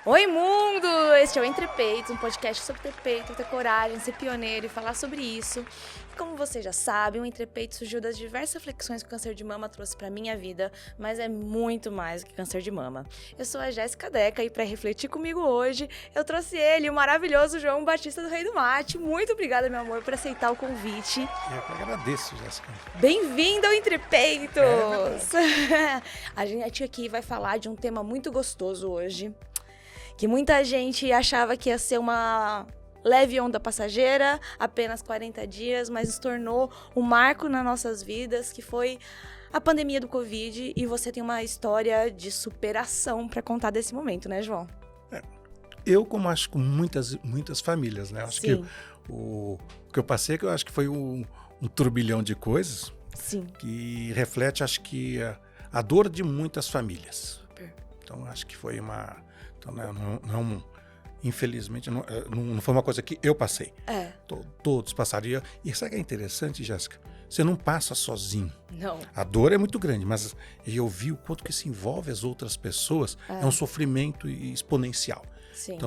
Oi, mundo! Este é o Entre Peitos, um podcast sobre ter peito, ter coragem, ser pioneiro e falar sobre isso. E como você já sabe, o Entre Peitos surgiu das diversas reflexões que o câncer de mama trouxe pra minha vida, mas é muito mais do que câncer de mama. Eu sou a Jéssica Deca e para refletir comigo hoje, eu trouxe ele, o maravilhoso João Batista do Rei do Mate. Muito obrigada, meu amor, por aceitar o convite. Eu que agradeço, Jéssica. Bem-vindo ao Entre Peitos! A gente aqui vai falar de um tema muito gostoso hoje, que muita gente achava que ia ser uma leve onda passageira, apenas 40 dias, mas se tornou um marco nas nossas vidas, que foi a pandemia do Covid, e você tem uma história de superação para contar desse momento, né, João? Eu, como acho com muitas famílias, né? Acho que Sim. o que eu passei, que eu acho que foi um turbilhão de coisas Sim. que reflete, acho que a dor de muitas famílias. Super. Então, acho que foi então, infelizmente, não foi uma coisa que eu passei. Todos passariam. E sabe o que é interessante, Jéssica? Você não passa sozinho. Não. A dor é muito grande, mas eu vi o quanto que se envolve as outras pessoas. É um sofrimento exponencial. Sim.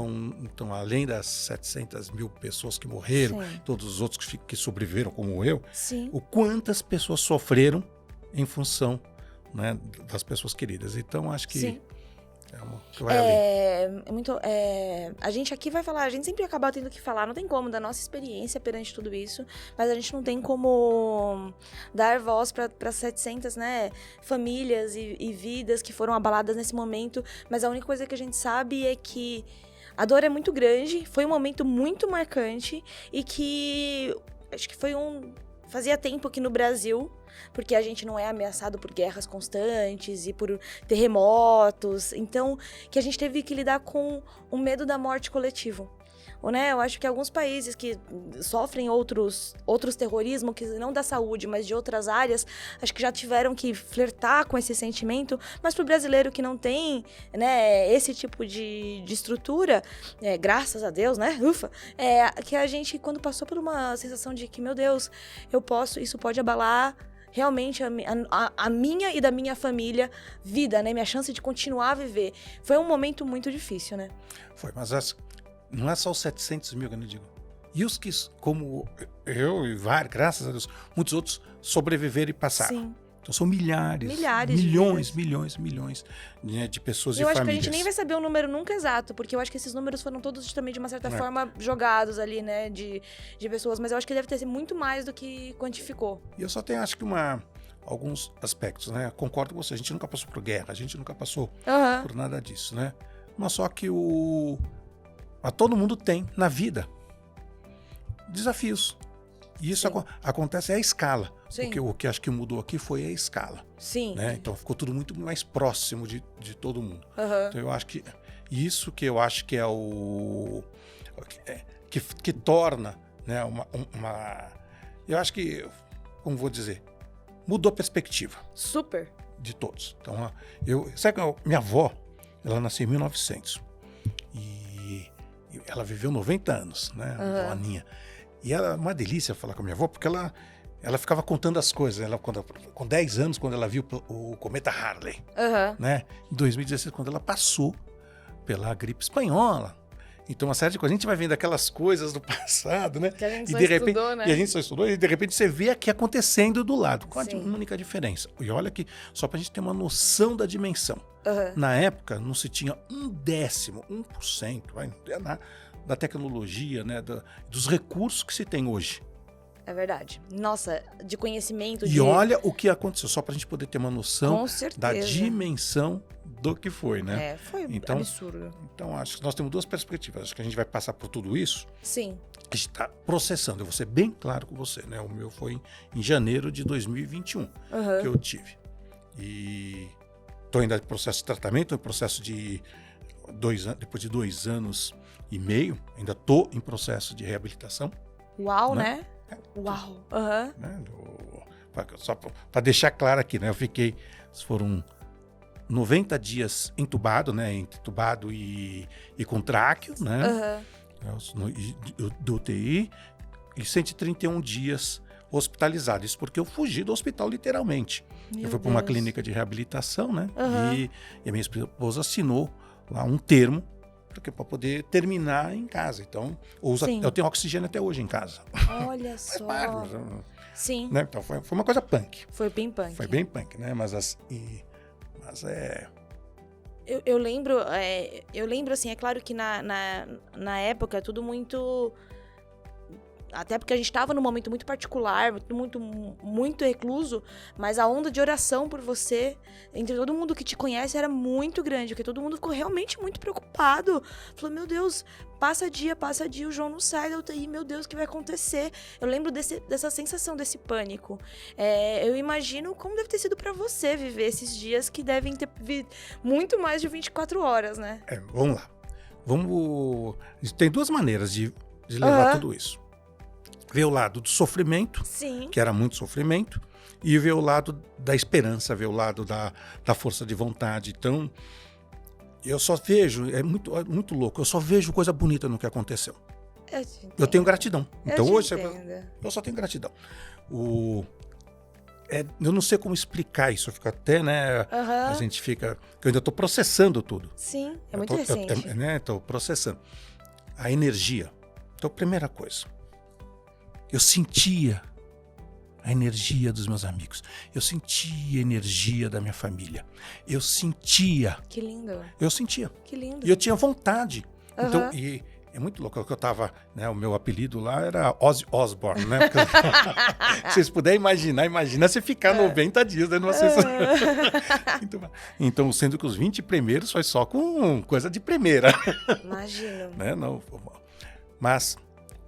Então, além das 700 mil pessoas que morreram, Sim. todos os outros que sobreviveram, como eu, Sim. o quantas pessoas sofreram em função, né, das pessoas queridas. Então, acho que Sim. é uma que vai além. A gente aqui vai falar, a gente sempre acaba tendo que falar, não tem como, da nossa experiência perante tudo isso, mas a gente não tem como dar voz para 700, né, famílias e vidas que foram abaladas nesse momento, mas a única coisa que a gente sabe é que a dor é muito grande, foi um momento muito marcante e que acho que fazia tempo que no Brasil, porque a gente não é ameaçado por guerras constantes e por terremotos, então que a gente teve que lidar com o medo da morte coletivo. Né? Eu acho que alguns países que sofrem outros terrorismos, que não da saúde, mas de outras áreas, acho que já tiveram que flertar com esse sentimento, mas para o brasileiro que não tem, né, esse tipo de estrutura, graças a Deus, né, ufa, que a gente, quando passou por uma sensação de que, meu Deus, isso pode abalar realmente a minha e da minha família vida, né, minha chance de continuar a viver. Foi um momento muito difícil, né? Foi, mas não é só os 700 mil que eu não digo. E os que, como eu e vários, graças a Deus, muitos outros sobreviveram e passaram. Sim. Então são milhares milhões, né, de pessoas e famílias. Eu acho que a gente nem vai saber o número nunca exato, porque eu acho que esses números foram todos também, de uma certa forma, jogados ali, né, de pessoas. Mas eu acho que deve ter muito mais do que quantificou. E eu só tenho, acho que, alguns aspectos, né? Concordo com você, a gente nunca passou por guerra, a gente nunca passou por nada disso, né? Mas só que todo mundo tem na vida desafios. E isso acontece à escala. O que acho que mudou aqui foi a escala. Sim. Né? Então ficou tudo muito mais próximo de todo mundo. Então eu acho que isso que eu acho que é que torna, né, eu acho que, como vou dizer, mudou a perspectiva. Super. De todos. Então, sabe que minha avó, ela nasceu em 1900 e ela viveu 90 anos, né, a Aninha. E era uma delícia falar com a minha avó, porque ela ficava contando as coisas. Ela, com 10 anos, quando ela viu o cometa Halley, né? Em 2016, quando ela passou pela gripe espanhola. Então, uma série de coisas. A gente vai vendo aquelas coisas do passado, né? Que a gente e só de repente, estudou, né? E a gente só estudou, e de repente você vê aqui acontecendo do lado. Com a única diferença. E olha que, só pra gente ter uma noção da dimensão. Na época, não se tinha 1/10, 1%, da tecnologia, né, dos recursos que se tem hoje. É verdade. Nossa, de conhecimento. E olha o que aconteceu, só para a gente poder ter uma noção da dimensão do que foi, né? Foi absurdo. Então, acho que nós temos duas perspectivas. Acho que a gente vai passar por tudo isso. Sim. A gente está processando. Eu vou ser bem claro com você, né? O meu foi em janeiro de 2021 que eu tive. E estou ainda em processo de tratamento, estou em processo de 2 anos, depois de 2 anos e meio, ainda estou em processo de reabilitação. Uau, né? Uau. Né? Só para deixar claro aqui, né? Foram 90 dias entubado, né? Entubado e com tráqueo, né? Do UTI, e 131 dias hospitalizado. Isso porque eu fugi do hospital, literalmente. Eu fui para uma clínica de reabilitação, né? E a minha esposa assinou lá um termo para poder terminar em casa. Então, eu tenho oxigênio até hoje em casa. Olha só. Sim. Né? Então, foi uma coisa punk. Foi bem punk. Foi bem punk, né? Mas Eu lembro, assim, é claro que na época tudo muito... Até porque a gente estava num momento muito particular, muito recluso, mas a onda de oração por você, entre todo mundo que te conhece, era muito grande, porque todo mundo ficou realmente muito preocupado. Falou, meu Deus, passa dia, o João não sai da UTI, meu Deus, o que vai acontecer? Eu lembro dessa sensação, desse pânico. Eu imagino como deve ter sido para você viver esses dias que devem ter muito mais de 24 horas, né? Vamos lá. Tem duas maneiras de levar tudo isso. Ver o lado do sofrimento, Sim. que era muito sofrimento, e ver o lado da esperança, ver o lado da força de vontade. Então, eu só vejo, é muito louco, eu só vejo coisa bonita no que aconteceu. Eu tenho gratidão. Então hoje eu só tenho gratidão. Eu não sei como explicar isso, fica até, né? A gente fica. Eu ainda estou processando tudo. Sim, é muito recente. Estou processando. A energia. Então, primeira coisa. Eu sentia a energia dos meus amigos. Eu sentia a energia da minha família. Eu sentia. Que lindo. Eu sentia. Que lindo. E eu tinha vontade. Então, e é muito louco. Eu tava, né, o meu apelido lá era Ozzy Osbourne, né? Porque, se vocês puderem imagina você ficar 90 dias dentro de uma sessão. Então, sendo que os 20 primeiros foi só com coisa de primeira. Imagino. Né? Não, mas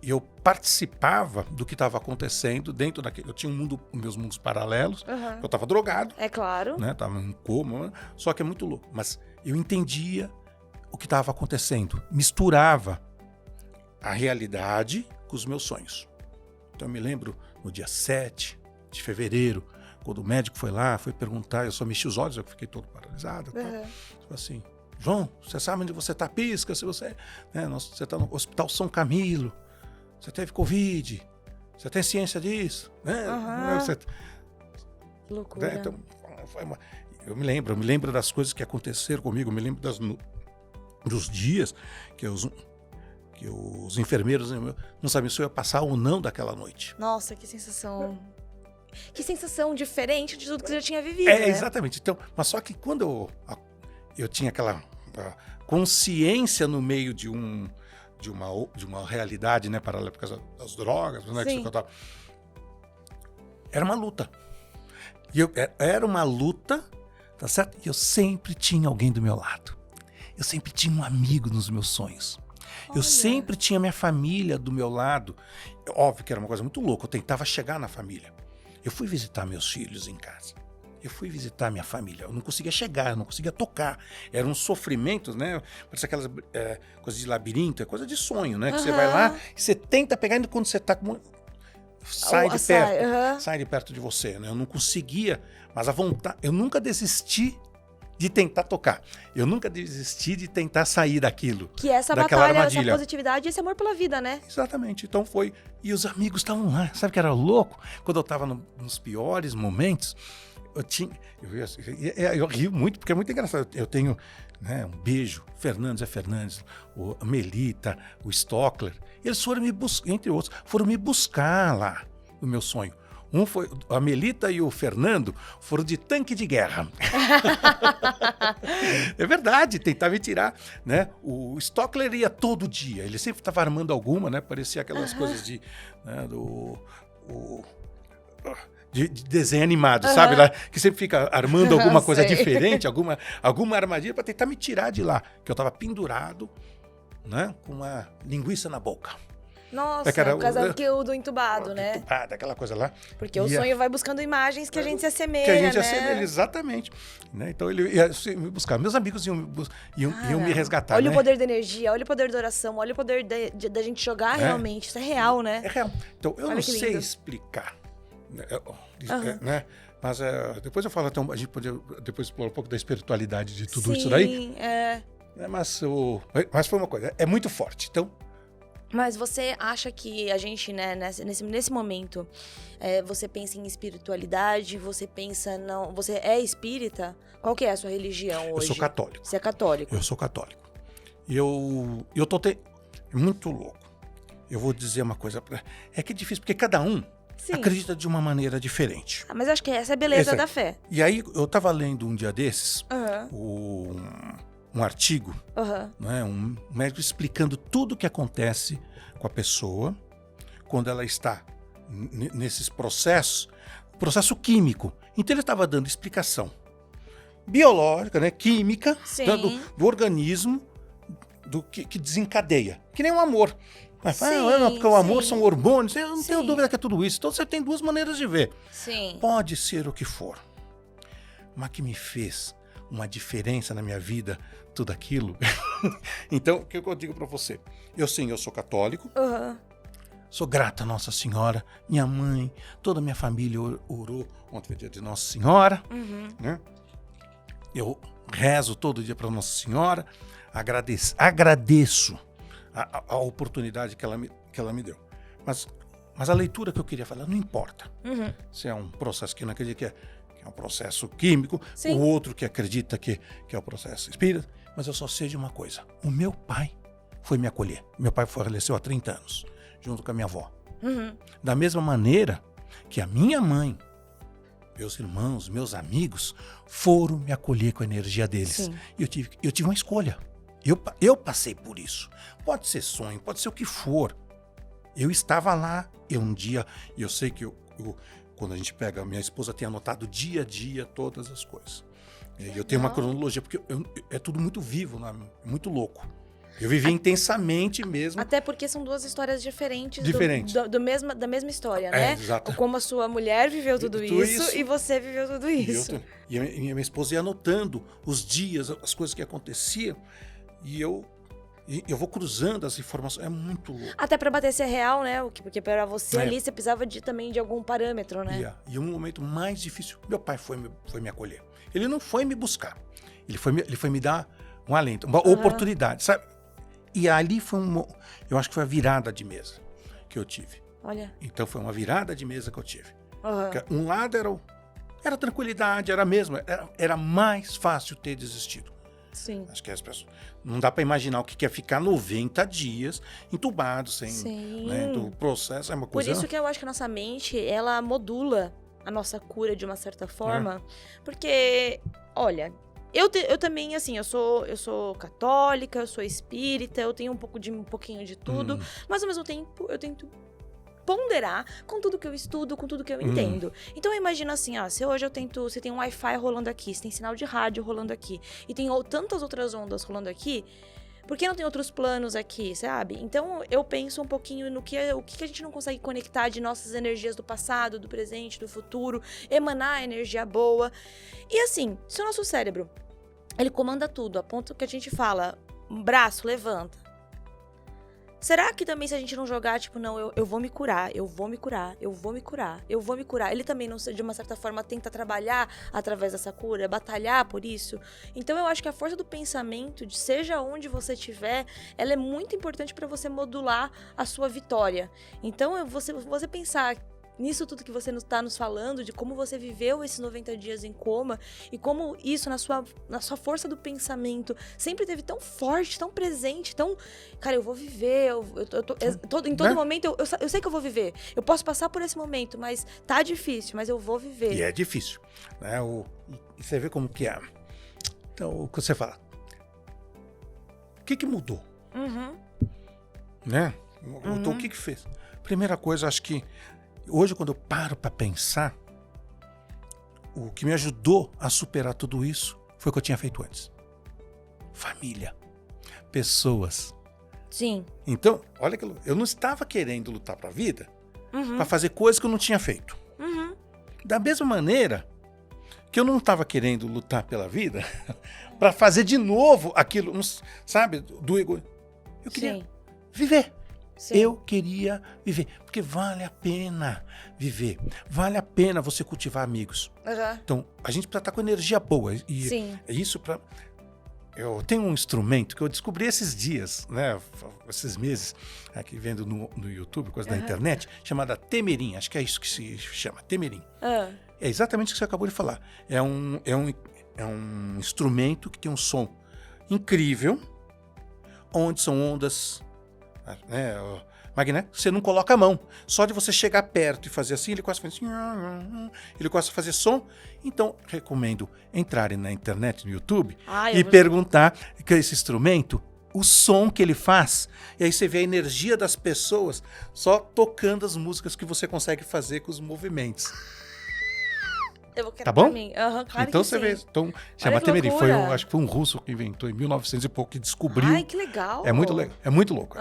eu participava do que estava acontecendo dentro daquele... Eu tinha meus mundos paralelos. Eu estava drogado. É claro. Né? Tava em coma. Só que é muito louco. Mas eu entendia o que estava acontecendo. Misturava a realidade com os meus sonhos. Então eu me lembro no dia 7 de fevereiro, quando o médico foi lá, foi perguntar, eu só mexi os olhos, eu fiquei todo paralisado. Falei assim, João, você sabe onde você está? Pisca, se você... Né, você está no Hospital São Camilo. Você teve Covid, você tem ciência disso, né? Loucura. Então, eu me lembro das coisas que aconteceram comigo, eu me lembro dos dias que os enfermeiros não sabiam se eu ia passar ou não daquela noite. Nossa, que sensação. Que sensação diferente de tudo que você já tinha vivido, né? Exatamente. Então, mas só que quando eu tinha aquela consciência no meio de uma realidade, né, paralela por causa das drogas, né, que eu tava... Era uma luta. Era uma luta, tá certo? E eu sempre tinha alguém do meu lado. Eu sempre tinha um amigo nos meus sonhos. Olha. Eu sempre tinha minha família do meu lado. Óbvio que era uma coisa muito louca, eu tentava chegar na família. Eu fui visitar meus filhos em casa. Eu fui visitar minha família, eu não conseguia chegar, eu não conseguia tocar. Eram sofrimentos, né? Parece aquelas coisas de labirinto, é coisa de sonho, né? Que você vai lá e você tenta pegar, ainda quando você tá com... Sai de perto de você, né? Eu não conseguia, mas a vontade... Eu nunca desisti de tentar tocar. Eu nunca desisti de tentar sair daquilo. Que essa daquela batalha, armadilha. essa positividade e esse amor pela vida, né? Exatamente. Então foi... E os amigos estavam lá. Sabe que era louco? Quando eu estava nos piores momentos... Eu rio muito, porque é muito engraçado. Eu tenho, né, um beijo, Fernandes, a Melita, o Stockler. Eles foram me buscar, entre outros, foram me buscar lá no meu sonho. A Melita e o Fernando foram de tanque de guerra. É verdade, tentava me tirar, né? O Stockler ia todo dia, ele sempre estava armando alguma, né? Parecia aquelas coisas de desenho animado, sabe? Lá, que sempre fica armando alguma coisa diferente, alguma armadilha para tentar me tirar de lá. Que eu estava pendurado, né? Com uma linguiça na boca. Nossa, por causa do entubado, né? Entubado, aquela coisa lá. Porque o sonho vai buscando imagens que a gente se assemelha, que a gente né? Assemelha, exatamente. Né? Então ele ia me buscar. Meus amigos iam me resgatar. Olha, né? O O poder da energia, olha o poder da oração, olha o poder da gente jogar realmente. Isso é real, né? É real. Então eu não sei explicar. Né? Mas depois eu falo, então, a gente podia depois explorar um pouco da espiritualidade de tudo isso daí. Sim, Mas foi uma coisa, é muito forte. Então, mas você acha que a gente, né, nesse momento, você pensa em espiritualidade, você pensa, você é espírita? Qual que é a sua religião hoje? Eu sou católico. Você é católico? Eu sou católico. eu tô é muito louco. Eu vou dizer uma coisa, é que é difícil, porque cada um acredita de uma maneira diferente. Mas acho que essa é a beleza da fé. E aí, eu estava lendo um dia desses um artigo, né, um médico explicando tudo o que acontece com a pessoa quando ela está nesses processos, processo químico. Então, ele estava dando explicação biológica, né, química, do organismo, do que desencadeia. Que nem o amor. Porque o amor são hormônios. Eu não tenho dúvida que é tudo isso. Então você tem duas maneiras de ver. Sim. Pode ser o que for. Mas que me fez uma diferença na minha vida, tudo aquilo. Então, o que eu digo para você? Eu sou católico. Sou grata a Nossa Senhora. Minha mãe, toda a minha família orou. Ontem foi dia de Nossa Senhora. Né? Eu rezo todo dia para Nossa Senhora. Agradeço a oportunidade que ela me deu. Mas a leitura que eu queria falar, não importa se é um processo que eu não acredito que é um processo químico, o outro que acredita que é o processo espírita, mas eu só sei de uma coisa. O meu pai foi me acolher. Meu pai faleceu há 30 anos, junto com a minha avó. Da mesma maneira que a minha mãe, meus irmãos, meus amigos, foram me acolher com a energia deles. E eu tive uma escolha. Eu passei por isso. Pode ser sonho, pode ser o que for. Eu estava lá, um dia, eu sei que quando a gente pega, minha esposa tem anotado dia a dia todas as coisas. Eu tenho uma cronologia, porque é tudo muito vivo, né? Muito louco. Eu vivi intensamente mesmo. Até porque são duas histórias diferentes. Da mesma história, né? Exato. Como a sua mulher viveu tudo isso e você viveu tudo isso. E a minha esposa ia anotando os dias, as coisas que aconteciam. E eu vou cruzando as informações, é muito louco. Até para bater se é real, né? Porque para você ali, você precisava também de algum parâmetro, né? E um momento mais difícil, meu pai foi me acolher. Ele não foi me buscar, ele foi me dar um alento, uma oportunidade, sabe? E ali eu acho que foi a virada de mesa que eu tive. Olha. Então foi uma virada de mesa que eu tive. Um lado era tranquilidade, era mais fácil ter desistido. Sim. Acho que as pessoas não dá para imaginar o que é ficar 90 dias entubado, do processo, é uma coisa. Por isso que eu acho que a nossa mente, ela modula a nossa cura de uma certa forma, porque, olha, eu também, assim, eu sou católica, eu sou espírita, eu tenho um pouquinho de tudo, mas ao mesmo tempo eu tento ponderar com tudo que eu estudo, com tudo que eu entendo. Então eu imagino assim, se hoje você tem um Wi-Fi rolando aqui, você tem sinal de rádio rolando aqui, e tem tantas outras ondas rolando aqui, por que não tem outros planos aqui, sabe? Então eu penso um pouquinho no o que a gente não consegue conectar de nossas energias do passado, do presente, do futuro, emanar energia boa. E assim, se o nosso cérebro, ele comanda tudo, a ponto que a gente fala, um braço, levanta. Será que também se a gente não jogar, tipo, não, eu vou me curar, eu vou me curar, eu vou me curar, eu vou me curar, ele também, não, de uma certa forma, tenta trabalhar através dessa cura, batalhar por isso? Então eu acho que a força do pensamento, de seja onde você estiver, ela é muito importante para você modular a sua vitória. Então você pensar nisso tudo que você está nos falando, de como você viveu esses 90 dias em coma e como isso na sua força do pensamento sempre teve tão forte, tão presente, tão... Cara, eu vou viver, em todo momento eu sei que eu vou viver. Eu posso passar por esse momento, mas tá difícil, mas eu vou viver. E é difícil, né? E você vê como que é. Então, o que você fala? O que mudou? Né? Mudou, o que fez? Primeira coisa, acho que hoje, quando eu paro para pensar, o que me ajudou a superar tudo isso foi o que eu tinha feito antes. Família. Pessoas. Sim. Então, olha que eu não estava querendo lutar para a vida para fazer coisas que eu não tinha feito. Da mesma maneira que eu não estava querendo lutar pela vida para fazer de novo aquilo, sabe, do ego. Eu queria viver. Sim. Eu queria viver, porque vale a pena viver, vale a pena você cultivar amigos. Então, a gente precisa estar com energia boa. E é isso para... Eu tenho um instrumento que eu descobri esses dias, né, esses meses, aqui vendo no YouTube, coisa da internet, chamada Temerim. Acho que é isso que se chama, Temerim. É exatamente o que você acabou de falar. É um instrumento que tem um som incrível, onde são ondas, né, magnéticas, você não coloca a mão. Só de você chegar perto e fazer assim, ele começa a fazer assim, ele começa a fazer som. Então, recomendo entrarem na internet, no YouTube, e perguntar que esse instrumento, o som que ele faz, e aí você vê a energia das pessoas só tocando as músicas que você consegue fazer com os movimentos. Eu vou querer tá bom? Pra mim. Claro então que você sim. vê. Então, chama Temeri. Acho que foi um russo que inventou em 1900 e pouco, que descobriu. Ai, que legal. É muito legal. É muito louco.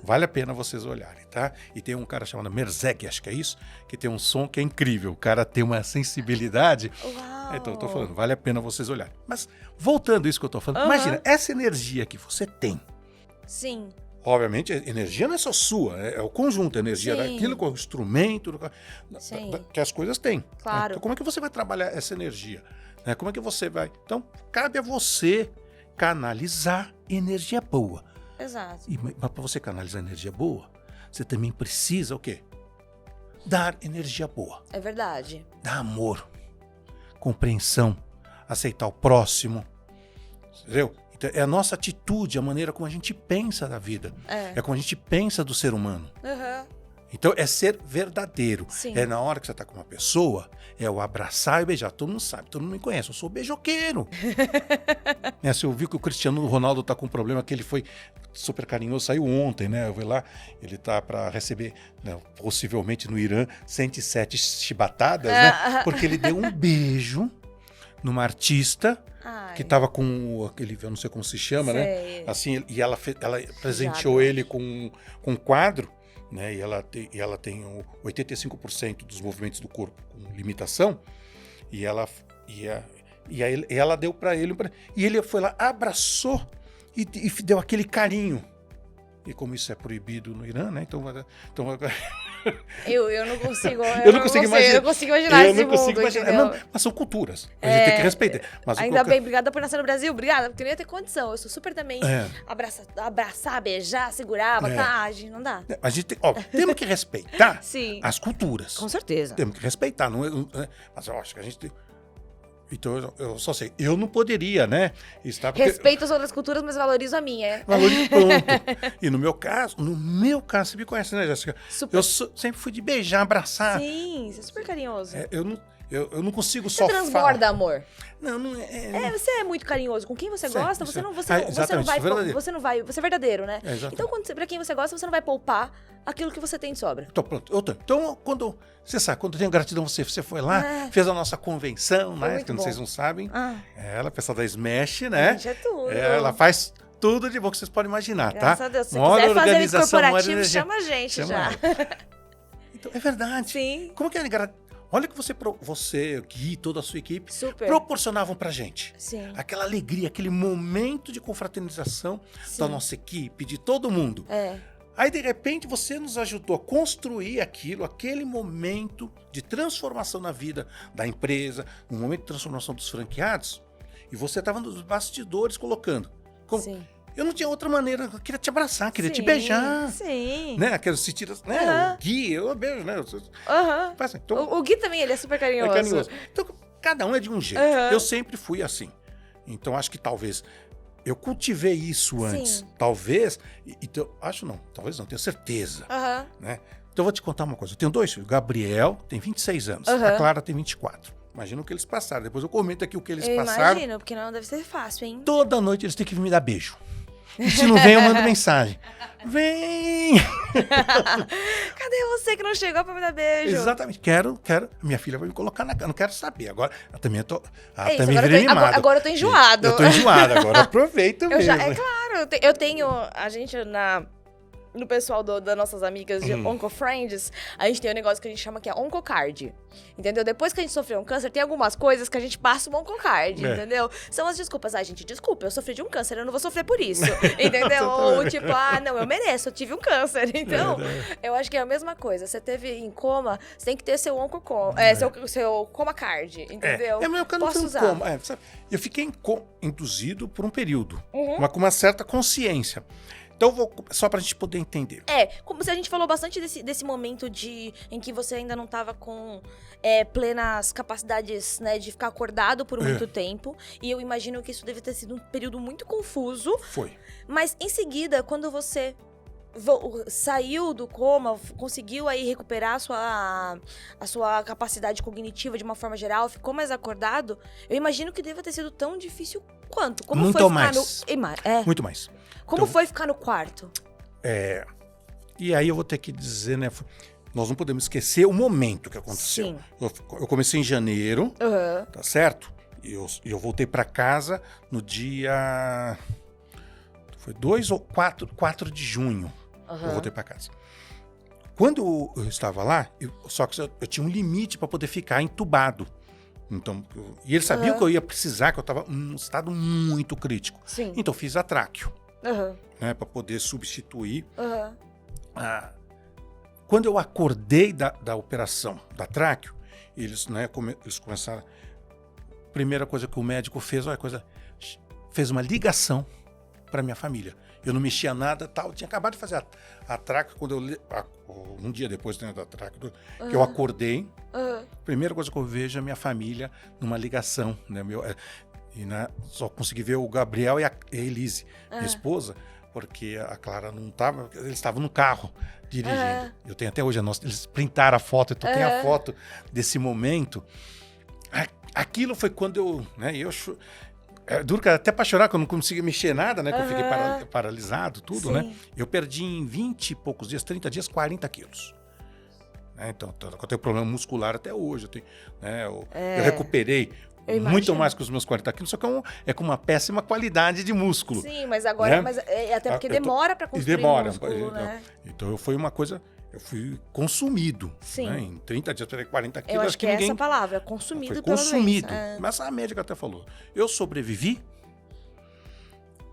Vale a pena vocês olharem, tá? E tem um cara chamado Merzeg, acho que é isso, que tem um som que é incrível. O cara tem uma sensibilidade. Uau. Então, eu tô falando, vale a pena vocês olharem. Mas, voltando a isso que eu tô falando, imagina, essa energia que você tem. Sim. Obviamente, a energia não é só sua, é o conjunto, a energia daquilo com o instrumento, que as coisas têm. Claro. Né? Então, como é que você vai trabalhar essa energia? Né? Como é que você vai... Então, cabe a você canalizar energia boa. Exato. Mas para você canalizar energia boa, você também precisa o quê? Dar energia boa. É verdade. Dar amor, compreensão, aceitar o próximo, entendeu? É a nossa atitude, a maneira como a gente pensa da vida. É como a gente pensa do ser humano. Então, é ser verdadeiro. Sim. É na hora que você está com uma pessoa, é o abraçar e beijar. Todo mundo sabe, todo mundo me conhece. Eu sou beijoqueiro. Você ouviu que o Cristiano Ronaldo está com um problema, que ele foi super carinhoso, saiu ontem, né? Eu vi lá, ele tá para receber, né, possivelmente no Irã, 107 chibatadas, né? Porque ele deu um beijo numa artista... Ai. Que tava com aquele, eu não sei como se chama, né? Assim, e ela presenteou ele com um quadro, né? E ela tem 85% dos movimentos do corpo com limitação. E ela deu para ele, e ele foi lá, abraçou e deu aquele carinho. E como isso é proibido no Irã, né? Então eu não consigo. Eu não consigo imaginar. Eu não consigo imaginar esse mundo, não, mas são culturas. A gente tem que respeitar. Mas ainda bem, obrigada por nascer no Brasil. Obrigada, porque eu não ia ter condição. Eu sou super também abraçar, beijar, segurar, vantagem. Não dá. A gente temos que respeitar Sim. as culturas. Com certeza. Temos que respeitar. Mas eu acho que a gente tem... Então, eu só sei, eu não poderia, né? Respeito as outras culturas, mas valorizo a minha. Valorizo, pronto. E no meu caso, você me conhece, né, Jéssica? Super. Eu sempre fui de beijar, abraçar. Sim, você é super carinhoso. Eu não consigo só falar. Você transborda amor. Não é. Você é muito carinhoso. Com quem você gosta, você não vai... Você é verdadeiro, né? Então, pra quem você gosta, você não vai poupar aquilo que você tem de sobra. Então, pronto. Então, quando eu tenho gratidão, você foi lá, fez a nossa convenção, né? Que vocês não sabem. Ela, a pessoa da Smash, né? Gente, é tudo. Ela faz tudo de bom que vocês podem imaginar, Graças tá? a Deus. Se você quiser fazer isso corporativo, chama a gente já. Então, é verdade. Sim. Como que é gratidão? Olha que você, Gui, toda a sua equipe, super proporcionavam pra gente. Sim. Aquela alegria, aquele momento de confraternização da nossa equipe, de todo mundo. Aí, de repente, você nos ajudou a construir aquele momento de transformação na vida da empresa, um momento de transformação dos franqueados, e você estava nos bastidores colocando. Sim. Eu não tinha outra maneira, eu queria te abraçar, queria te beijar. Sim. Né? Aquelas se tira, né? O Gui, eu beijo, né? Então, o Gui também, ele é super carinhoso. É carinhoso. Então, cada um é de um jeito. Eu sempre fui assim. Então, acho que talvez eu cultivei isso antes. Sim. Talvez, talvez não, tenho certeza. Né? Então, eu vou te contar uma coisa. Eu tenho 2 filhos. O Gabriel tem 26 anos, a Clara tem 24. Imagina o que eles passaram. Depois eu comento aqui o que eles passaram. Imagino, porque não deve ser fácil, hein? Toda noite eles têm que vir me dar beijo. E se não vem, eu mando mensagem. Vem! Cadê você que não chegou pra me dar beijo? Exatamente. Quero. Minha filha vai me colocar na cama. Não quero saber. Agora, eu também tô. Agora eu tô enjoado. Eu tô enjoado. Agora aproveita mesmo. É claro. Eu tenho. A gente no pessoal das nossas amigas de OncoFriends, a gente tem um negócio que a gente chama que é OncoCard. Entendeu? Depois que a gente sofreu um câncer, tem algumas coisas que a gente passa o OncoCard, entendeu? São as desculpas. Gente, desculpa, eu sofri de um câncer, eu não vou sofrer por isso. Entendeu? Ou tipo, não, eu mereço, eu tive um câncer. Então, eu acho que é a mesma coisa. Você teve em coma, você tem que ter seu seu Coma Card, entendeu? Meu caso não foi usar. Coma. Eu fiquei induzido por um período, mas com uma certa consciência. Então, só pra gente poder entender. Como se a gente falou bastante desse momento em que você ainda não estava com plenas capacidades, né, de ficar acordado por muito tempo. E eu imagino que isso deve ter sido um período muito confuso. Foi. Mas em seguida, quando você saiu do coma, conseguiu aí recuperar a sua capacidade cognitiva de uma forma geral, ficou mais acordado, eu imagino que deva ter sido tão difícil quanto. Como Muito foi mais. ficar Muito mais. Como foi ficar no quarto? E aí eu vou ter que dizer, né? Nós não podemos esquecer o momento que aconteceu. Sim. Eu comecei em janeiro, tá certo? E eu voltei para casa no dia... Foi 2 ou 4 de junho. Eu voltei para casa. Quando eu estava lá, só que eu tinha um limite para poder ficar entubado. Então, e eles sabiam que eu ia precisar, que eu estava num estado muito crítico. Sim. Então, eu fiz a tráqueo, né, para poder substituir. Quando eu acordei da operação da tráqueo, eles começaram... A primeira coisa que o médico fez, fez uma ligação para minha família. Eu não mexia nada, tal. Eu tinha acabado de fazer a tráqueo, um dia depois da tráqueo, que eu acordei. Primeira coisa que eu vejo é a minha família numa ligação, né? Só consegui ver o Gabriel e a Elise, minha esposa, porque a Clara não estava, eles estavam no carro dirigindo. Eu tenho até hoje eles printaram a foto, então tem a foto desse momento. Aquilo foi quando eu, né? É duro até para chorar, que eu não conseguia mexer nada, né? Que eu fiquei paralisado, tudo, né? Eu perdi em 20 e poucos dias, 30 dias, 40 quilos. Então, eu tenho problema muscular até hoje. Eu recuperei muito mais que os meus 40 quilos, só que é com uma péssima qualidade de músculo. Sim, mas agora... Né? Até porque demora para construir músculo, né? Então, foi uma coisa... Eu fui consumido. Sim. Né? Em 30 dias, 40 quilos. Eu acho que é essa palavra, consumido pela consumido. doença. Mas a médica até falou. Eu sobrevivi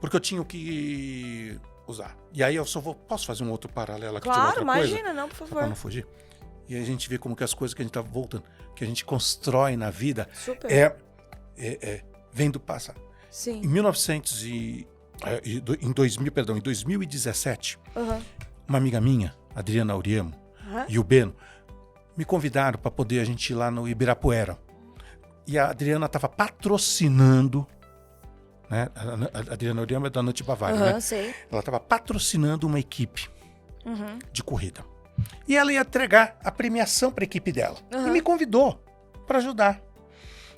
porque eu tinha o que usar. E aí eu só posso fazer um outro paralelo aqui? Claro, outra imagina, coisa, não, por favor. Pra não fugir. E aí a gente vê como que as coisas que a gente tá voltando, que a gente constrói na vida, vem do passado. Sim. Em 2017, uma amiga minha, Adriana Auriemo, e o Beno, me convidaram para poder a gente ir lá no Ibirapuera. E a Adriana estava patrocinando, né? A Adriana Auriemo é da Noite Bavária, né? Sei. Ela estava patrocinando uma equipe de corrida. E ela ia entregar a premiação para a equipe dela. E me convidou para ajudar.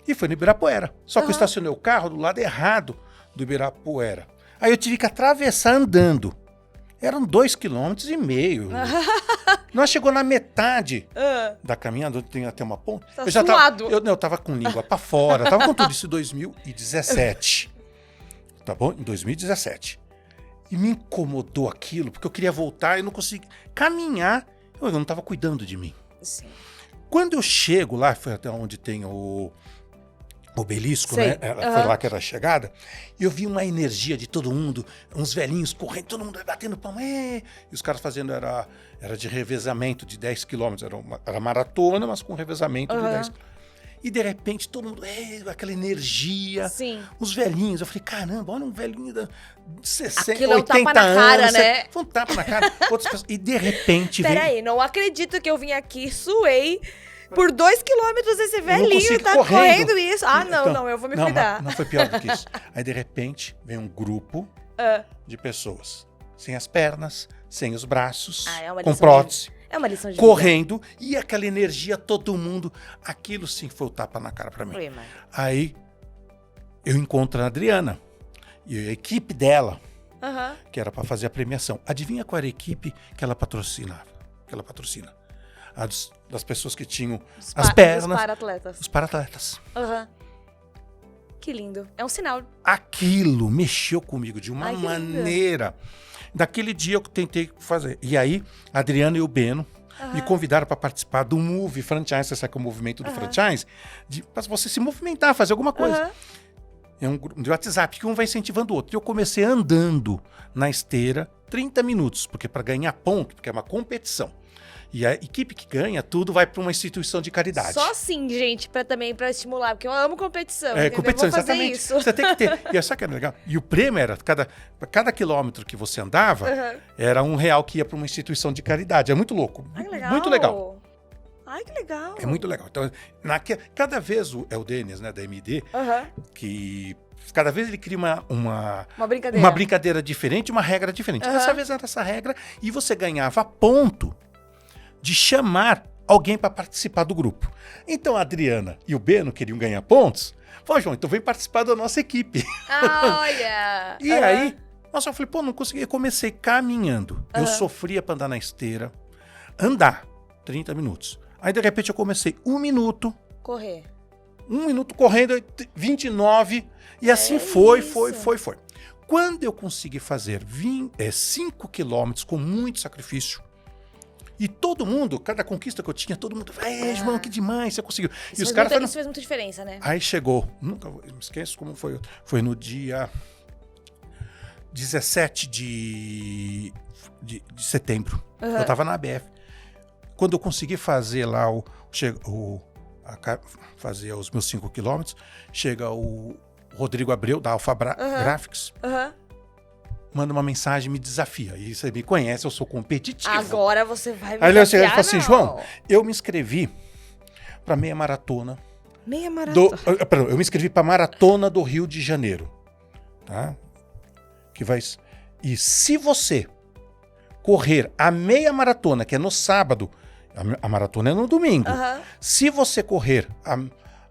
E foi no Ibirapuera. Só que eu estacionei o carro do lado errado do Ibirapuera. Aí eu tive que atravessar andando. Eram 2,5 km. Nós chegou na metade da caminhada, onde tem até uma ponte. Tá eu já suado. eu tava com língua para fora. Tava com tudo isso em 2017. Tá bom? Em 2017. E me incomodou aquilo, porque eu queria voltar e não conseguia caminhar. Eu não tava cuidando de mim. Sim. Quando eu chego lá, foi até onde tem o obelisco, né? Foi lá que era a chegada. E eu vi uma energia de todo mundo, uns velhinhos correndo, todo mundo batendo palma. E os caras fazendo, era de revezamento de 10 quilômetros. Era maratona, mas com revezamento de 10 quilômetros. E de repente todo mundo, aquela energia. Sim. Os velhinhos. Eu falei, caramba, olha um velhinho de 60, aquilo 80 é um tapa na cara, anos. né? Foi um tapa na cara. E de repente Peraí, não acredito que eu vim aqui, suei. Por 2 quilômetros esse velhinho tá correndo isso. Não, eu vou me cuidar. Não foi pior do que isso. Aí, de repente, vem um grupo de pessoas. Sem as pernas, sem os braços, com prótese. É uma lição de correndo. E aquela energia, todo mundo. Aquilo sim foi o tapa na cara pra mim. Aí, eu encontro a Adriana. E a equipe dela, que era pra fazer a premiação. Adivinha qual era a equipe que ela patrocina? Das pessoas que tinham as pernas. Os para-atletas. Que lindo. É um sinal. Aquilo mexeu comigo de uma maneira. Daquele dia eu tentei fazer. E aí, a Adriana e o Beno me convidaram para participar do Move Franchise. Você sabe que é o movimento do franchise? Para você se movimentar, fazer alguma coisa. É um grupo de WhatsApp que um vai incentivando o outro. E eu comecei andando na esteira 30 minutos, porque para ganhar ponto, porque é uma competição. E a equipe que ganha tudo vai para uma instituição de caridade. Só assim, gente, também para estimular, porque eu amo competição. Competição, eu vou fazer exatamente. isso. Você tem que ter. E sabe que era legal? E o prêmio era, cada quilômetro que você andava, era R$1 que ia para uma instituição de caridade. É muito louco. Ai, que legal. Muito legal. Ai, que legal. É muito legal. Então, cada vez é o Denis, né, da MD, que cada vez ele cria uma brincadeira diferente, uma regra diferente. Dessa vez era essa regra e você ganhava ponto de chamar alguém para participar do grupo. Então a Adriana e o Beno queriam ganhar pontos. Falei, João, então vem participar da nossa equipe. Olha! E aí, nossa, eu falei, pô, não consegui. Eu comecei caminhando. Eu sofria para andar na esteira. Andar 30 minutos. Aí, de repente, eu comecei 1 minuto. Correr. 1 minuto correndo, 29. E assim foi. Quando eu consegui fazer 5 quilômetros com muito sacrifício, e todo mundo, cada conquista que eu tinha, todo mundo, João, que demais, você conseguiu. Isso, isso fez muita diferença, né? Aí chegou, nunca me esqueço como foi. Foi no dia 17 de setembro. Eu tava na ABF. Quando eu consegui fazer lá fazer os meus 5 quilômetros, chega o Rodrigo Abreu, da Alpha Graphics, manda uma mensagem, me desafia. E você me conhece, eu sou competitivo. Agora você vai me Aí desafiar, ele falou assim, João, eu me inscrevi para meia maratona. Meia maratona? Perdão, eu me inscrevi para maratona do Rio de Janeiro. Tá? E se você correr a meia maratona, que é no sábado, a maratona é no domingo. Se você correr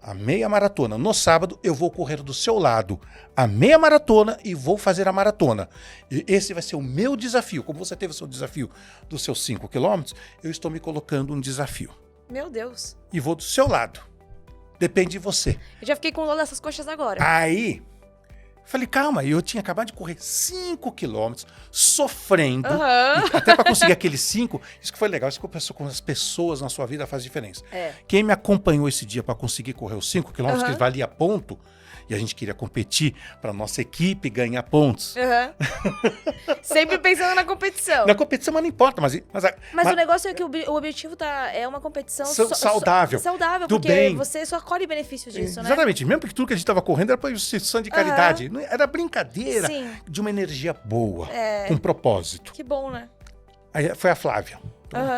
a meia maratona no sábado, eu vou correr do seu lado a meia maratona e vou fazer a maratona. E esse vai ser o meu desafio. Como você teve o seu desafio dos seus 5 quilômetros, eu estou me colocando um desafio. Meu Deus. E vou do seu lado. Depende de você. Eu já fiquei com dor dessas coxas agora. Aí, falei, calma, eu tinha acabado de correr 5 quilômetros, sofrendo, até para conseguir aqueles 5, isso que foi legal, isso que com as pessoas na sua vida faz diferença. Quem me acompanhou esse dia para conseguir correr os 5 quilômetros, que valia ponto, e a gente queria competir para nossa equipe ganhar pontos. Sempre pensando na competição. Na competição, mas não importa. Mas o negócio é que o objetivo é uma competição saudável. Saudável, do porque bem. Você só colhe benefício disso, né? Exatamente. Mesmo que tudo que a gente estava correndo era para instituição de caridade. Era brincadeira de uma energia boa, com propósito. Que bom, né? Aí foi a Flávia.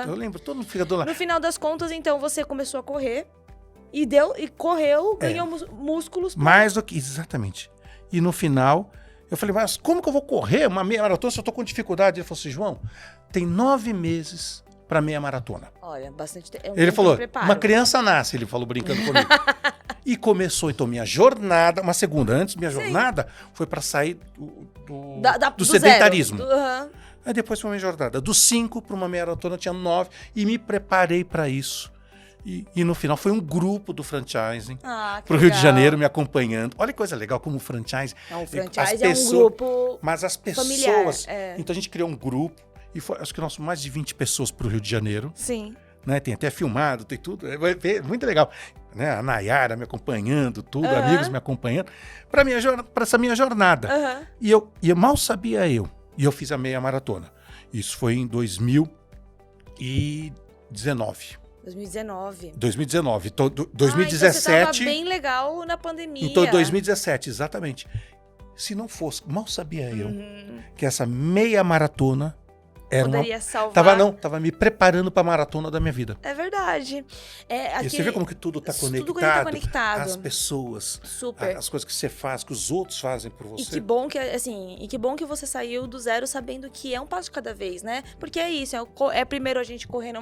Eu lembro, todo mundo fica do lado. No final das contas, então, você começou a correr. E correu, ganhou músculos. Mais do que, exatamente. E no final, eu falei, mas como que eu vou correr uma meia maratona se eu tô com dificuldade? Ele falou assim, João, tem 9 meses para meia maratona. Olha, bastante tempo. Ele falou, uma criança nasce, ele falou brincando comigo. E começou, então, minha jornada, uma segunda, antes minha jornada foi para sair do sedentarismo. Aí depois foi minha jornada, dos 5 para uma meia maratona, tinha 9, e me preparei para isso. E no final foi um grupo do franchising pro Rio de Janeiro me acompanhando. Olha que coisa legal, como o franchising. O franchising é um grupo mas as pessoas... Então a gente criou um grupo e foi, acho que nós mais de 20 pessoas pro Rio de Janeiro. Sim. Né? Tem até filmado, tem tudo. É muito legal. Né? A Nayara me acompanhando, tudo, amigos me acompanhando. Para essa minha jornada. E eu mal sabia E eu fiz a meia maratona. Isso foi em 2019. 2019. Então, 2017. Então você tava bem legal na pandemia. Então, 2017, exatamente. Se não fosse, mal sabia eu que essa meia maratona era poderia salvar. Tava me preparando para a maratona da minha vida. É verdade. E você vê como que tudo está conectado. Tudo tá conectado. As pessoas, super. As coisas que você faz, que os outros fazem por você. E que bom que você saiu do zero sabendo que é um passo de cada vez, né? Porque é isso, primeiro a gente correr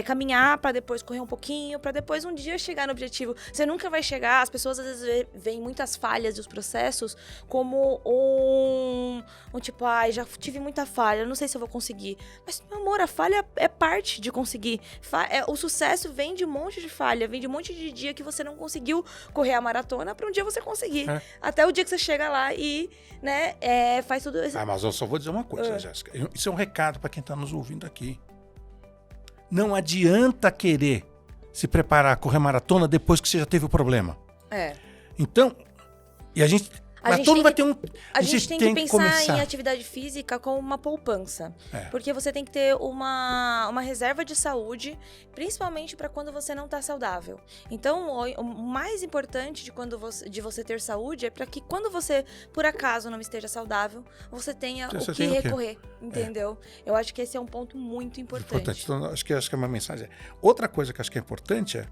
caminhar para depois correr um pouquinho, para depois um dia chegar no objetivo. Você nunca vai chegar, as pessoas às vezes veem muitas falhas dos processos como um tipo, já tive muita falha, não sei se eu vou conseguir. Mas, meu amor, a falha é parte de conseguir. O sucesso vem de um monte de falha, vem de um monte de dia que você não conseguiu correr a maratona para um dia você conseguir. Até o dia que você chega lá e, né, faz tudo isso. Mas eu só vou dizer uma coisa, Jéssica. Isso é um recado para quem está nos ouvindo aqui. Não adianta querer se preparar a correr maratona depois que você já teve o problema. Então, e a gente... Mas todo mundo vai ter um... A gente tem que pensar começar. em atividade física como uma poupança. É. Porque você tem que ter uma reserva de saúde, principalmente para quando você não está saudável. Então, o mais importante de você ter saúde é para que quando você, por acaso, não esteja saudável, você tenha o que recorrer, entendeu? Eu acho que esse é um ponto muito importante. Então, acho que é uma mensagem. Outra coisa que acho que é importante é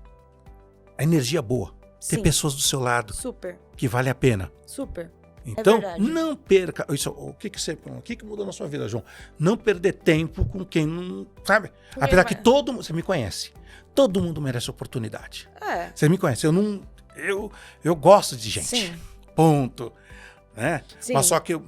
a energia boa. Ter Sim. pessoas do seu lado. Super. Que vale a pena. Super. Então, verdade. não perca. O que mudou na sua vida, João? Não perder tempo com quem não. Sabe? Apesar que todo mundo. Você me conhece. Todo mundo merece oportunidade. É. Você me conhece. Eu gosto de gente. Sim. Ponto. Né? Sim. Mas só que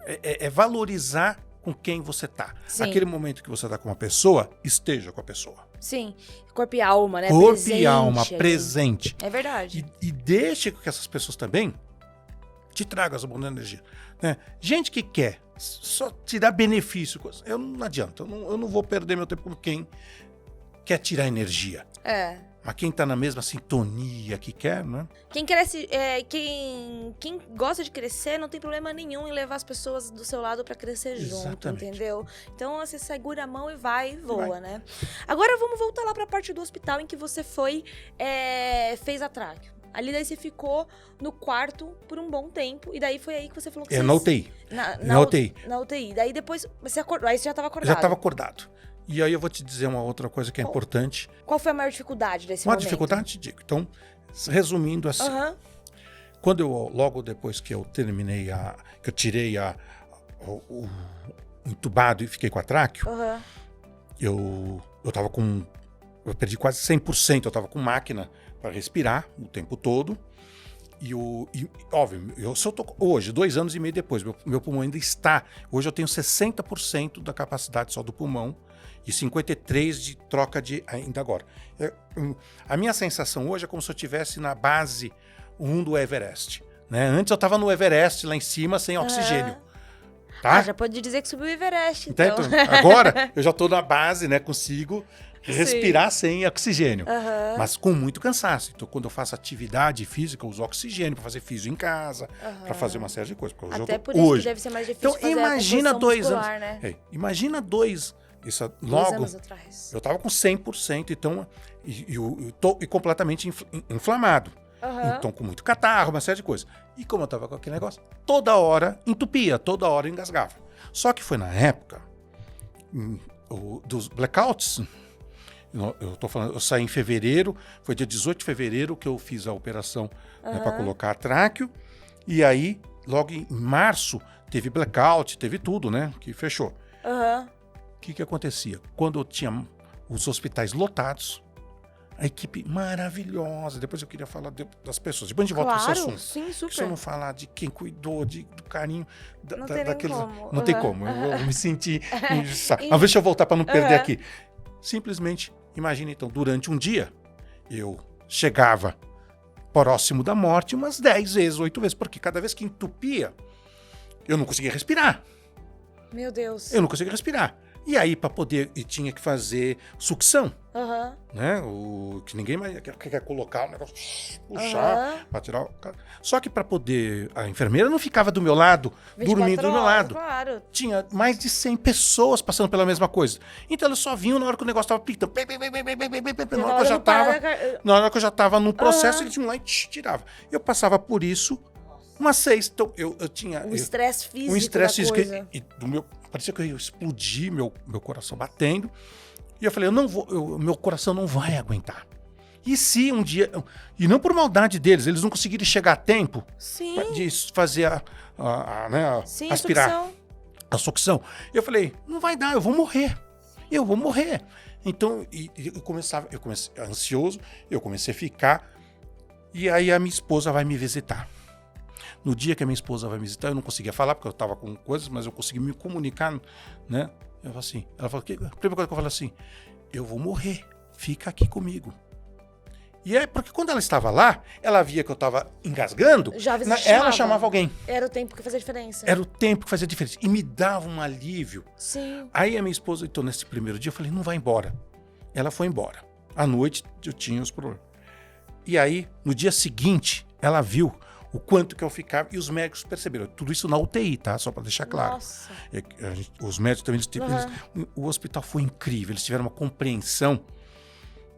é valorizar com quem você tá. Sim. Aquele momento que você tá com uma pessoa, esteja com a pessoa. Sim. Corpo e alma, né? Corpo Presente, e alma, ali. presente. É verdade. E deixe que essas pessoas também te tragam essa boa energia. Né? Gente que quer só tirar benefício, eu não adianta. Eu não vou perder meu tempo com quem quer tirar energia. É. Mas quem tá na mesma sintonia que quer, né? Quem cresce, quem gosta de crescer não tem problema nenhum em levar as pessoas do seu lado pra crescer junto, Exatamente. entendeu? Então você segura a mão e vai e voa, Vai. né? Agora vamos voltar lá pra parte do hospital em que você fez a tráqueo. Ali daí você ficou no quarto por um bom tempo e daí foi aí que você falou que você... Na UTI. Na UTI. Na UTI. Daí depois você acordou, aí você já tava Eu acordado. já estava acordado. E aí eu vou te dizer uma outra coisa que é importante. Qual foi a maior dificuldade desse Uma momento? dificuldade, te digo. Então, resumindo assim, Aham. logo depois que eu terminei que eu tirei o entubado e fiquei com a tráqueo, Aham. eu perdi quase 100%, eu estava com máquina para respirar o tempo todo. E óbvio, hoje, 2 anos e meio depois, meu pulmão ainda está. Hoje eu tenho 60% da capacidade só do pulmão e 53% de troca ainda agora. A minha sensação hoje é como se eu estivesse na base 1 do Everest. Né? Antes eu estava no Everest lá em cima sem oxigênio. Tá? Já pode dizer que subiu o Everest, Então, agora eu já estou na base, né? Consigo respirar sem oxigênio, mas com muito cansaço. Então, quando eu faço atividade física, eu uso oxigênio para fazer físio em casa, para fazer uma série de coisas. Hoje Até eu por tô, isso hoje. que deve ser mais difícil Então, fazer imagina a 2 muscular, anos. né? Imagina 2. Isso 2 logo. anos atrás. Eu estava com 100%, então, e completamente inflamado. Então, com muito catarro, uma série de coisas. E como eu estava com aquele negócio, toda hora entupia, toda hora engasgava. Só que foi na época dos blackouts. Eu saí em fevereiro, foi dia 18 de fevereiro que eu fiz a operação para colocar a tráqueo. E aí, logo em março, teve blackout, teve tudo, né? Que fechou. O que acontecia? Quando eu tinha os hospitais lotados, a equipe maravilhosa. Depois eu queria falar das pessoas. Depois a gente volta para esse assunto. Sim, super. Se eu não falar de quem cuidou, do carinho, Não tem daqueles. como. Não tem como. Eu vou me sentir. Mas deixa eu voltar para não perder aqui. Simplesmente, imagine então, durante um dia, eu chegava próximo da morte umas 10 vezes, 8 vezes, porque cada vez que entupia, eu não conseguia respirar. Meu Deus. Eu não conseguia respirar. E aí, para poder, e tinha que fazer sucção, né? Que ninguém mais quer colocar o negócio, puxar, para tirar o... Só que para poder, a enfermeira não ficava do meu lado, dormindo do meu lado. Claro. Tinha mais de 100 pessoas passando pela mesma coisa. Então eles só vinham na hora que o negócio estava pitando. Na hora que eu já estava no processo, eles iam lá e tiravam. Eu passava por isso umas 6. Então eu tinha... Um estresse físico. Um estresse físico. Coisa. E parecia que eu ia explodir, meu coração batendo. E eu falei, eu não vou, meu coração não vai aguentar. E se um dia... E não por maldade deles, eles não conseguirem chegar a tempo de fazer Sim, aspirar a sucção. Eu falei, não vai dar, eu vou morrer. Então, eu comecei ansioso, eu comecei a ficar. E aí a minha esposa vai me visitar. No dia que a minha esposa vai me visitar, eu não conseguia falar, porque eu estava com coisas, mas eu consegui me comunicar, né? Eu falei assim, ela falou, a primeira coisa que eu falei assim, eu vou morrer, fica aqui comigo. E é porque quando ela estava lá, ela via que eu estava engasgando, ela chamava alguém. Era o tempo que fazia diferença. Era o tempo que fazia diferença. E me dava um alívio. Sim. Aí a minha esposa, então, nesse primeiro dia, eu falei, não vai embora. Ela foi embora. À noite, eu tinha os problemas. E aí, no dia seguinte, ela viu o quanto que eu ficava, e os médicos perceberam. Tudo isso na UTI, tá? Só para deixar claro. Nossa. Os médicos também, o hospital foi incrível, eles tiveram uma compreensão,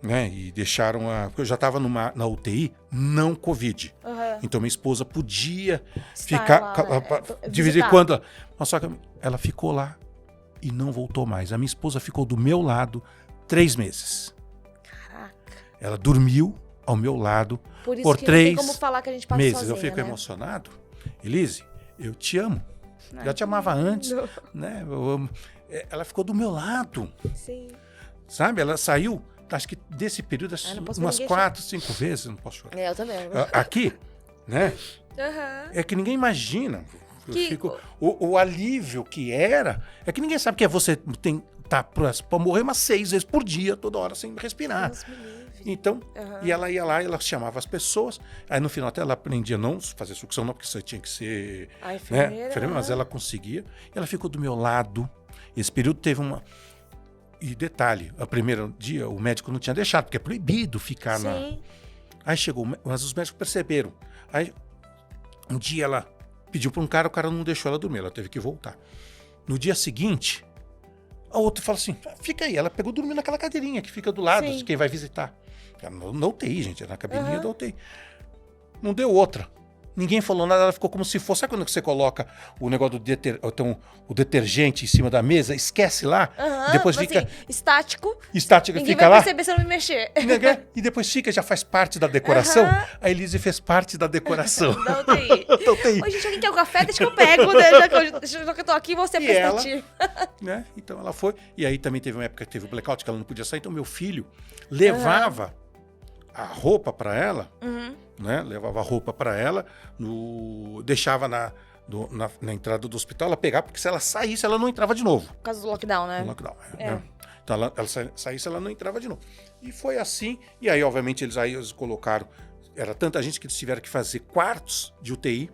né? E deixaram porque eu já estava na UTI, não Covid. Então minha esposa podia ficar lá, de vez em quando. Mas só que ela ficou lá e não voltou mais. A minha esposa ficou do meu lado 3 meses. Caraca. Ela dormiu ao meu lado Por isso por que 3 não tem como falar que a gente passa meses. sozinha, Eu fico né? emocionado. Elise, eu te amo. Já te amava antes, né? Ela ficou do meu lado. Sim. Sabe? Ela saiu, acho que desse período, umas 4, 5 vezes. Não posso chorar. Eu também. Aqui, né? Uhum. É que ninguém imagina. Que... O alívio que era, é que ninguém sabe que é você tá para morrer umas 6 vezes por dia, toda hora, sem respirar. Deus me livre. Então, e ela ia lá, ela chamava as pessoas, aí no final até ela aprendia a não fazer sucção, não, porque você tinha que ser... A enfermeira, né? Mas ela conseguia, e ela ficou do meu lado. Esse período teve uma... E detalhe, o primeiro dia o médico não tinha deixado, porque é proibido ficar na... Aí chegou, mas os médicos perceberam. Aí um dia ela pediu para um cara, o cara não deixou ela dormir, ela teve que voltar. No dia seguinte, a outra falou assim, fica aí. Ela pegou dormindo naquela cadeirinha que fica do lado de quem vai visitar. Na UTI, gente, na cabininha da UTI. Não deu outra. Ninguém falou nada, ela ficou como se fosse... Sabe quando você coloca o negócio o detergente em cima da mesa, esquece lá, e depois fica... Assim, estático. Estática, ninguém fica vai lá. perceber se eu não me mexer. E depois fica, já faz parte da decoração. A Elise fez parte da decoração. Da UTI. Da UTI. Oi, gente, alguém quer um café? Deixa que eu pego. Já que eu tô aqui, você é prestativo. Né? Então ela foi. E aí também teve uma época que teve o blackout, que ela não podia sair. Então meu filho levava a roupa para ela, né? Levava a roupa para ela, deixava na entrada do hospital, ela pegava, porque se ela saísse, ela não entrava de novo. Por causa do lockdown, né? Do lockdown, né? Então ela saísse, ela não entrava de novo. E foi assim, e aí obviamente eles colocaram, era tanta gente que eles tiveram que fazer quartos de UTI,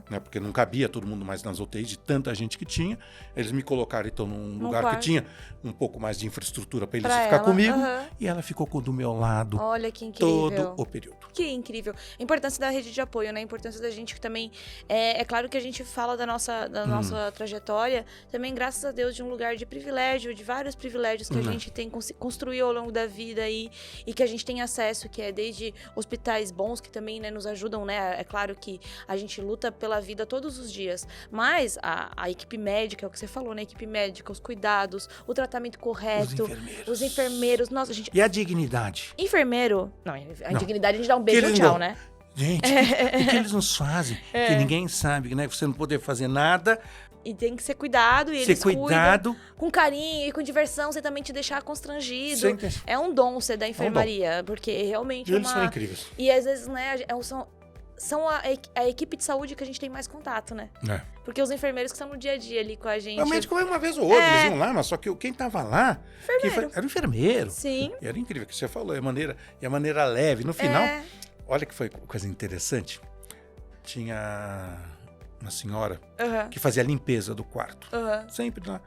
né? Porque não cabia todo mundo mais nas UTIs, de tanta gente que tinha. Eles me colocaram então num lugar que tinha um pouco mais de infraestrutura para eles ficar comigo, e ela ficou do meu lado. Olha que incrível. Todo o período. Que incrível. A importância da rede de apoio, né? A importância da gente que também... É claro que a gente fala da nossa trajetória, também, graças a Deus, de um lugar de privilégio, de vários privilégios que a gente tem construído ao longo da vida aí, e que a gente tem acesso, que é desde hospitais bons, que também, né, nos ajudam, né? É claro que a gente luta pela vida todos os dias, mas a equipe médica, é o que você falou, né? A equipe médica, os cuidados, o tratamento correto, os enfermeiros. Nossa, gente... E a dignidade? Enfermeiro... Não, a dignidade a gente dá um beijo e tchau, né? Gente, o que eles nos fazem? Que ninguém sabe, né? Você não poder fazer nada. E tem que ser cuidado, e eles cuidam com carinho e com diversão, sem também te deixar constrangido. É um dom ser da enfermaria, porque realmente eles são incríveis. E às vezes, né, são a equipe de saúde que a gente tem mais contato, né? Porque os enfermeiros que estão no dia a dia ali com a gente... O médico vai uma vez ou outra, eles iam lá, mas só que quem tava lá era o enfermeiro. Sim. E era incrível, que você falou, a maneira leve. No final, olha que foi coisa interessante. Tinha uma senhora que fazia a limpeza do quarto. Sempre lá.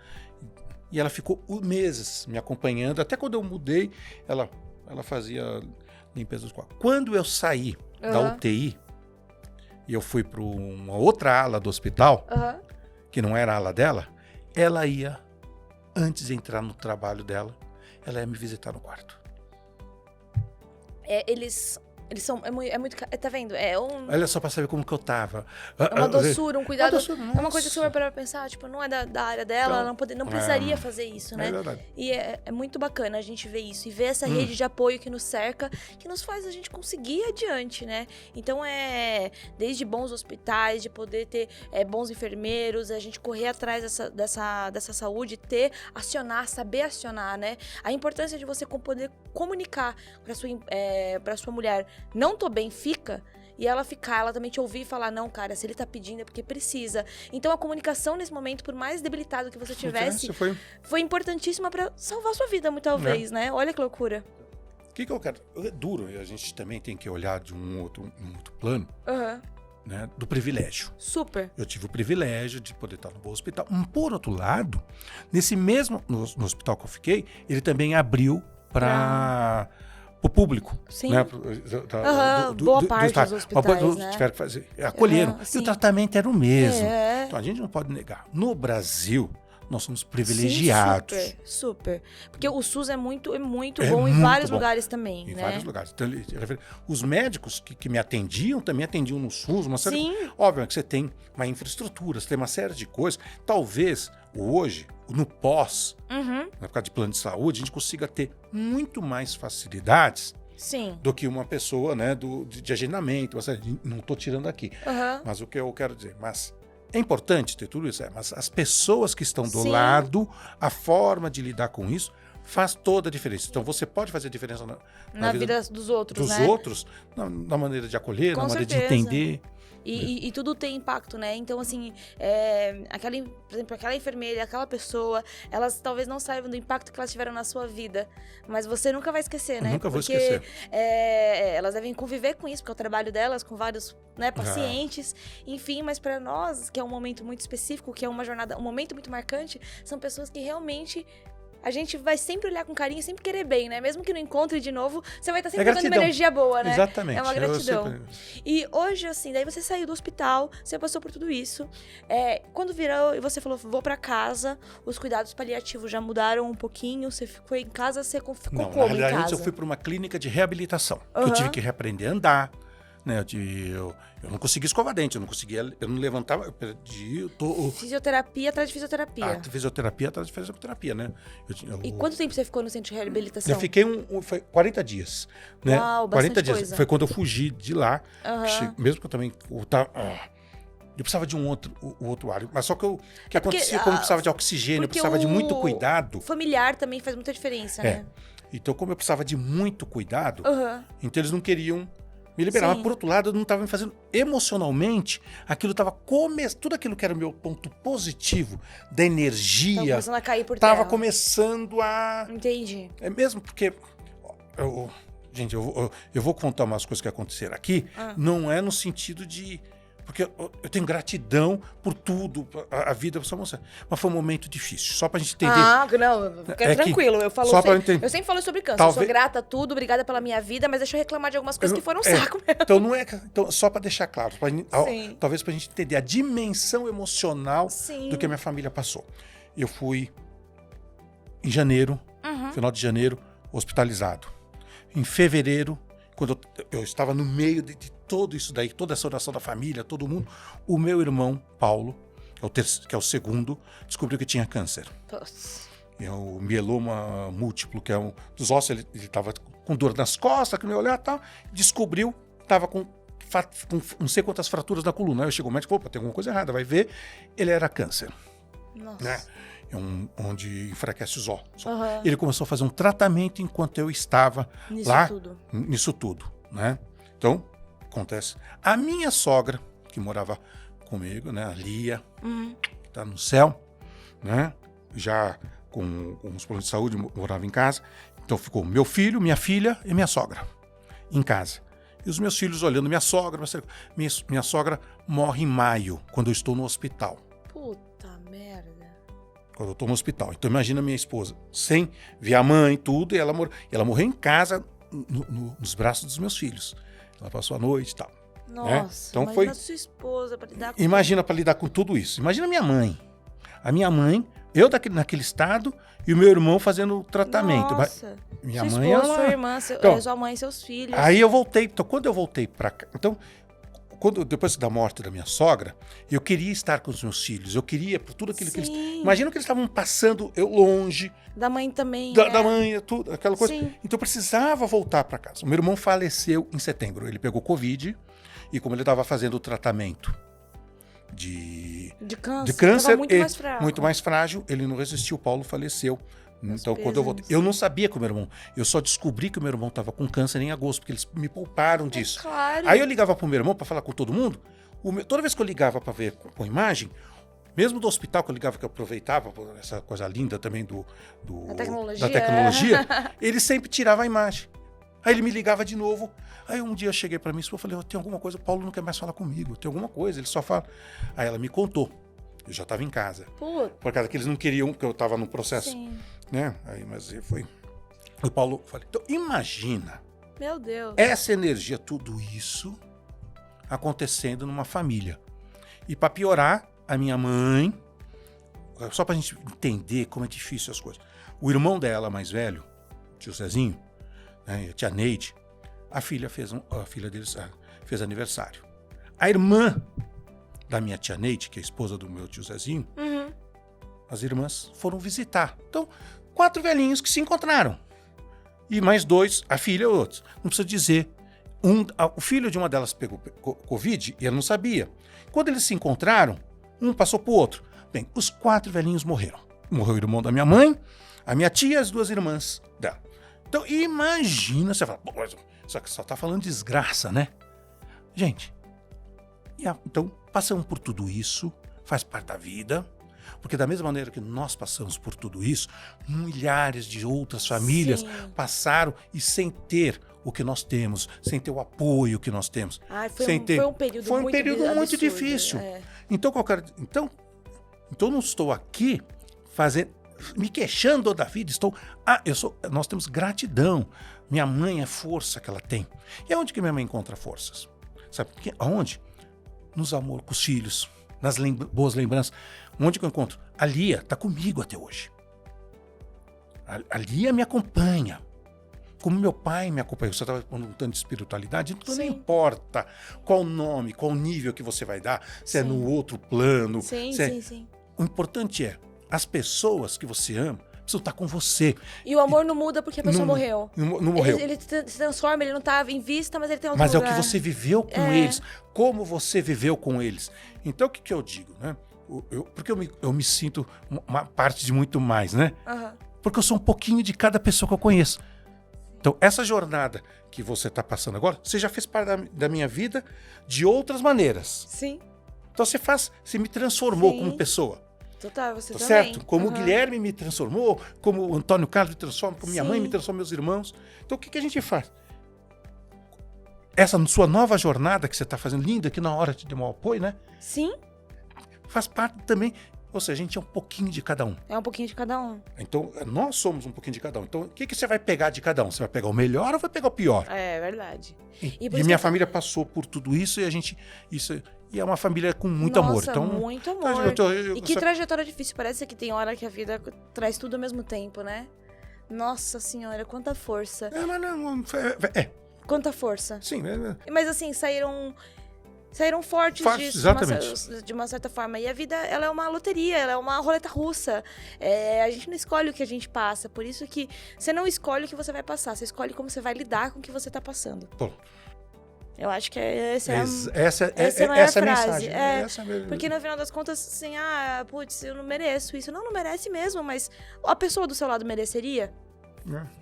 E ela ficou meses me acompanhando. Até quando eu mudei, ela fazia limpeza do quarto. Quando eu saí da UTI, e eu fui para uma outra ala do hospital, que não era a ala dela, ela ia, antes de entrar no trabalho dela, ela ia me visitar no quarto. Eles são... É muito... Tá vendo? Olha só pra saber como que eu tava. É uma doçura, um cuidado. É uma coisa que você vai parar pra pensar, tipo, não é da área dela, ela não precisaria fazer isso, né? É verdade. E é muito bacana a gente ver isso, e ver essa rede de apoio que nos cerca, que nos faz a gente conseguir ir adiante, né? Então desde bons hospitais, de poder ter bons enfermeiros, a gente correr atrás dessa saúde, saber acionar, né? A importância de você poder comunicar pra sua mulher, não tô bem, fica, e ela também te ouvir e falar, não, cara, se ele tá pedindo é porque precisa. Então a comunicação nesse momento, por mais debilitado que você tivesse, foi importantíssima pra salvar sua vida, muitas vezes, né? Olha que loucura. O que eu quero? É duro, e a gente também tem que olhar de um outro plano, né, do privilégio. Super. Eu tive o privilégio de poder estar no bom hospital. Por outro lado, nesse mesmo, no hospital que eu fiquei, ele também abriu para pro público. Sim. Né? Boa parte dos hospitais, né? Tiveram que fazer. Acolheram. E o tratamento era o mesmo. Então a gente não pode negar. No Brasil, nós somos privilegiados. Sim, super. Porque o SUS é muito bom em vários lugares também, em né? vários lugares. Então, os médicos que me atendiam também atendiam no SUS. Sim. Óbvio que você tem uma infraestrutura, você tem uma série de coisas. Talvez hoje, no pós, na época de plano de saúde, a gente consiga ter muito mais facilidades do que uma pessoa, né, de agendamento. Não estou tirando aqui. Mas o que eu quero dizer, é importante ter tudo isso, mas as pessoas que estão do lado, a forma de lidar com isso, faz toda a diferença. Então, você pode fazer a diferença na vida dos outros, né? Na maneira de acolher, na maneira de entender. E tudo tem impacto, né? Então, assim, por exemplo, aquela enfermeira, aquela pessoa, elas talvez não saibam do impacto que elas tiveram na sua vida, mas você nunca vai esquecer, né? Nunca vou esquecer. Elas devem conviver com isso, porque é o trabalho delas, com vários pacientes, enfim, mas para nós, que é um momento muito específico, que é uma jornada, um momento muito marcante, são pessoas que realmente... A gente vai sempre olhar com carinho, sempre querer bem, né? Mesmo que não encontre de novo, você vai estar sempre dando uma energia boa, né? Exatamente. É uma gratidão. E hoje, assim, daí você saiu do hospital, você passou por tudo isso. Quando virou e você falou, vou pra casa, os cuidados paliativos já mudaram um pouquinho, você ficou em casa, você ficou como na realidade, em casa? Eu fui para uma clínica de reabilitação. Eu tive que reaprender a andar, né? Eu não conseguia escovar dente, eu não levantava, eu perdi... Fisioterapia atrás de fisioterapia. Fisioterapia atrás de fisioterapia, né? E quanto tempo você ficou no centro de reabilitação? Eu fiquei foi 40 dias. Né? Uau, 40 dias. Coisa. Foi quando eu fugi de lá, mesmo que eu também... Eu precisava de um outro ar. Mas só que o que acontecia, como eu precisava de oxigênio, eu precisava de muito cuidado. Familiar também faz muita diferença, né? Então, como eu precisava de muito cuidado, então eles não queriam me liberar. Mas, por outro lado, eu não estava me fazendo emocionalmente, aquilo estava tudo aquilo que era o meu ponto positivo da energia. Estava começando a cair por terra. Estava começando a... Entendi. É mesmo porque... Gente, eu vou contar umas coisas que aconteceram aqui, não é no sentido de... Porque eu tenho gratidão por tudo, a vida, mas foi um momento difícil, só pra gente entender. Não, fica tranquilo, eu falo eu sempre falo sobre câncer, eu sou grata a tudo, obrigada pela minha vida, mas deixa eu reclamar de algumas coisas que foram um saco mesmo. Então não é, só pra deixar claro, talvez pra gente entender a dimensão emocional do que a minha família passou. Eu fui em janeiro, final de janeiro, hospitalizado. Em fevereiro, quando eu estava no meio de tudo isso daí, toda essa oração da família, todo mundo, o meu irmão, Paulo, que é o segundo, descobriu que tinha câncer. É o mieloma múltiplo, que é um dos ossos, ele estava com dor nas costas, que me olhar e tal, descobriu, estava com não sei quantas fraturas na coluna. Aí chegou o médico e falou, tem alguma coisa errada, vai ver, ele era câncer. Nossa. Né? Onde enfraquece os ossos. Ele começou a fazer um tratamento enquanto eu estava nisso tudo, né? Então, acontece. A minha sogra, que morava comigo, né? A Lia, que tá no céu, né? Já com os problemas de saúde, morava em casa. Então ficou meu filho, minha filha e minha sogra em casa. E os meus filhos olhando minha sogra. Minha sogra morre em maio, quando eu estou no hospital. Puta merda. Quando eu estou no hospital. Então imagina minha esposa, sem ver a mãe, tudo, e ela morreu em casa, nos braços dos meus filhos. Ela passou a noite e tal. Nossa, né? Então imagina sua esposa para lidar com Imagina para lidar com tudo isso. Imagina minha mãe. A minha mãe, eu naquele estado, e o meu irmão fazendo o tratamento. Nossa. Minha sua mãe, esposa, sua irmã, sua mãe, seus filhos. Aí eu voltei. Então, quando eu voltei para cá... Então, depois da morte da minha sogra, eu queria estar com os meus filhos. Eu queria por tudo aquilo que eles... Imagina que eles estavam passando, eu longe. Da mãe também. Da mãe, tudo, aquela coisa. Sim. Então eu precisava voltar para casa. O meu irmão faleceu em setembro. Ele pegou Covid e como ele estava fazendo o tratamento de câncer, muito mais frágil, ele não resistiu. O Paulo faleceu. Então, quando eu voltei, eu não sabia que o meu irmão, eu só descobri que o meu irmão estava com câncer em agosto, porque eles me pouparam disso. Claro. Aí eu ligava pro meu irmão para falar com todo mundo, toda vez que eu ligava para ver com imagem, mesmo do hospital que eu ligava, que eu aproveitava, essa coisa linda também da tecnologia, ele sempre tirava a imagem. Aí ele me ligava de novo. Aí um dia eu cheguei para mim e falei, tem alguma coisa, o Paulo não quer mais falar comigo, tem alguma coisa, ele só fala. Aí ela me contou. Eu já estava em casa. Por causa que eles não queriam, que eu estava no processo. Sim. Né? Aí, mas foi. O Paulo falei, então imagina Meu Deus. Essa energia, tudo isso acontecendo numa família. E para piorar, a minha mãe, só pra gente entender como é difícil as coisas. O irmão dela, mais velho, o tio Zezinho, né, a tia Neide, a filha deles fez aniversário. A irmã da minha tia Neide, que é a esposa do meu tio Zezinho, as irmãs foram visitar. Então, 4 velhinhos que se encontraram. E mais 2, a filha e outros. Não precisa dizer. O filho de uma delas pegou Covid e ela não sabia. Quando eles se encontraram, um passou pro outro. Bem, os 4 velhinhos morreram. Morreu o irmão da minha mãe, a minha tia e as 2 irmãs dela. Então, imagina, você fala, só que só tá falando desgraça, né? Gente, então, passamos por tudo isso, faz parte da vida, porque da mesma maneira que nós passamos por tudo isso, milhares de outras famílias passaram e sem ter o que nós temos, sem ter o apoio que nós temos. Foi um período muito difícil. Então, então não estou aqui me queixando da vida, nós temos gratidão. Minha mãe é força que ela tem. E aonde que minha mãe encontra forças? Sabe aonde? Nos amor com os filhos, nas boas lembranças. Onde que eu encontro? A Lia está comigo até hoje. A Lia me acompanha. Como meu pai me acompanhou. Você estava perguntando de espiritualidade, então não importa qual o nome, qual o nível que você vai dar, se é no outro plano. Sim. O importante é, as pessoas que você ama precisam estar com você. E o amor não muda porque a pessoa morreu. Não morreu. Ele se transforma, ele não está em vista, mas ele tem outro lugar. Mas é o que você viveu com eles. Como você viveu com eles. Então, o que eu digo, né? Porque eu me sinto uma parte de muito mais, né? Porque eu sou um pouquinho de cada pessoa que eu conheço. Então, essa jornada que você está passando agora, você já fez parte da minha vida de outras maneiras. Sim. Então, você me transformou como pessoa. Total, você também. Certo? Como o Guilherme me transformou, como o Antônio Carlos me transforma, como minha mãe me transforma, meus irmãos. Então, o que a gente faz? Essa sua nova jornada que você está fazendo, linda, que na hora te deu um apoio, né? Sim. Faz parte também. Ou seja, a gente é um pouquinho de cada um. É um pouquinho de cada um. Então, nós somos um pouquinho de cada um. Então, o que você vai pegar de cada um? Você vai pegar o melhor ou vai pegar o pior? É verdade. E minha família passou por tudo isso e e é uma família com muito amor. Então, muito amor. E que trajetória difícil. Parece que tem hora que a vida traz tudo ao mesmo tempo, né? Nossa Senhora, quanta força. Quanta força. Sim. Mas assim, saíram fortes disso, de uma certa forma. E a vida, ela é uma loteria, ela é uma roleta russa. A gente não escolhe o que a gente passa. Por isso que você não escolhe o que você vai passar. Você escolhe como você vai lidar com o que você está passando. Pô. Eu acho que essa é a maior frase. Porque no final das contas, assim, putz, eu não mereço isso. Não merece mesmo, mas a pessoa do seu lado mereceria?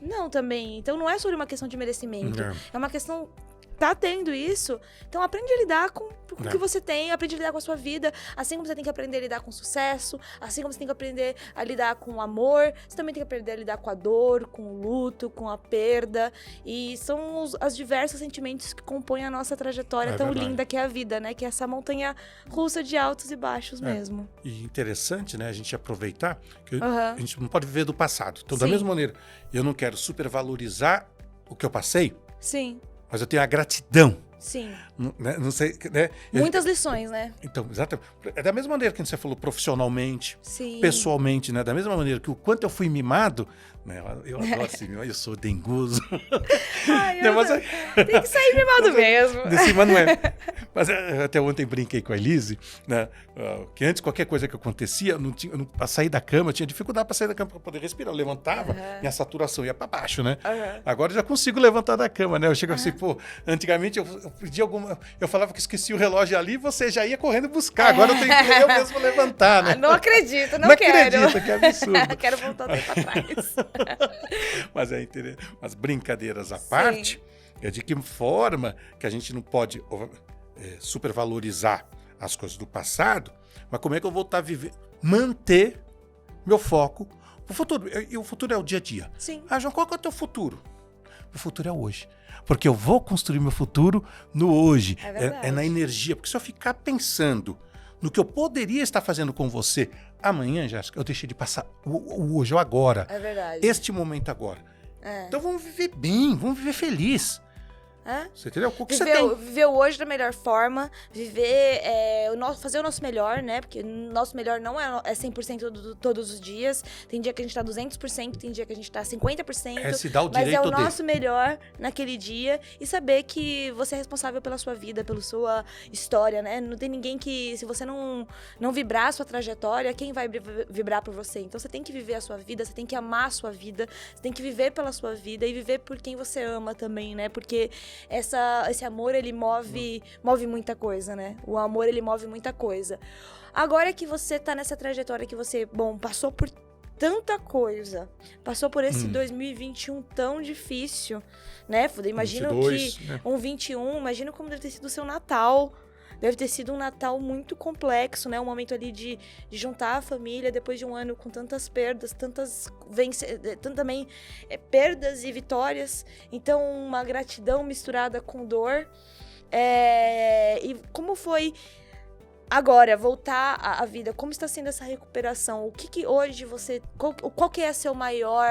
Não, também. Então não é sobre uma questão de merecimento. É uma questão... Tá tendo isso, então aprende a lidar com o que você tem, aprende a lidar com a sua vida, assim como você tem que aprender a lidar com o sucesso, assim como você tem que aprender a lidar com o amor, você também tem que aprender a lidar com a dor, com o luto, com a perda, e são os diversos sentimentos que compõem a nossa trajetória tão linda que é a vida, né, que é essa montanha russa de altos e baixos mesmo. E interessante, né, a gente aproveitar que a gente não pode viver do passado, então da mesma maneira, eu não quero supervalorizar o que eu passei. Sim. Mas eu tenho a gratidão. Sim. Não sei, né? Muitas lições, né? Então, exatamente. É da mesma maneira que você falou profissionalmente, sim, pessoalmente, né? Da mesma maneira que o quanto eu fui mimado, né? Eu adoro assim, eu sou dengoso. Tem que sair mimado mesmo. Mas não é. Mas até ontem brinquei com a Elise, né? Que antes qualquer coisa que acontecia, para sair da cama, eu tinha dificuldade para sair da cama para poder respirar. Eu levantava, minha saturação ia para baixo, né? Agora eu já consigo levantar da cama, né? Eu chego assim, antigamente eu pedia eu falava que esqueci o relógio ali, você já ia correndo buscar. Agora eu tenho que eu mesmo levantar, né? Não acredito, não quero. Não acredito, que absurdo. Quero voltar para trás. Mas é interessante. Mas brincadeiras à parte, é de que forma que a gente não pode supervalorizar as coisas do passado, mas como é que eu vou estar vivendo, manter meu foco pro futuro. E o futuro é o dia a dia. Sim. João, qual que é o teu futuro? O futuro é hoje. Porque eu vou construir meu futuro no hoje. É na energia. Porque se eu ficar pensando no que eu poderia estar fazendo com você amanhã, Jéssica, eu deixei de passar o hoje, o agora. É verdade. Este momento agora. Então vamos viver bem, vamos viver feliz. Você entendeu? O que você tem? Viver hoje da melhor forma, viver, fazer o nosso melhor, né? Porque o nosso melhor não é 100% todos os dias. Tem dia que a gente tá 200%, tem dia que a gente tá 50%. Se dá o mas direito é o nosso melhor naquele dia. E saber que você é responsável pela sua vida, pela sua história, né? Não tem ninguém que, se você não vibrar a sua trajetória, quem vai vibrar por você? Então você tem que viver a sua vida, você tem que amar a sua vida, você tem que viver pela sua vida e viver por quem você ama também, né? Porque esse amor, ele move muita coisa, né? O amor, ele move muita coisa. Agora que você tá nessa trajetória que você, passou por tanta coisa, passou por esse 2021 tão difícil, né? Imagina 22, que né? um 21, imagina como deve ter sido o seu Natal. Deve ter sido um Natal muito complexo, né? Um momento ali de juntar a família depois de um ano com tantas perdas, tantas também perdas e vitórias. Então, uma gratidão misturada com dor. E como foi agora voltar à vida? Como está sendo essa recuperação? O que hoje você... Qual que é seu maior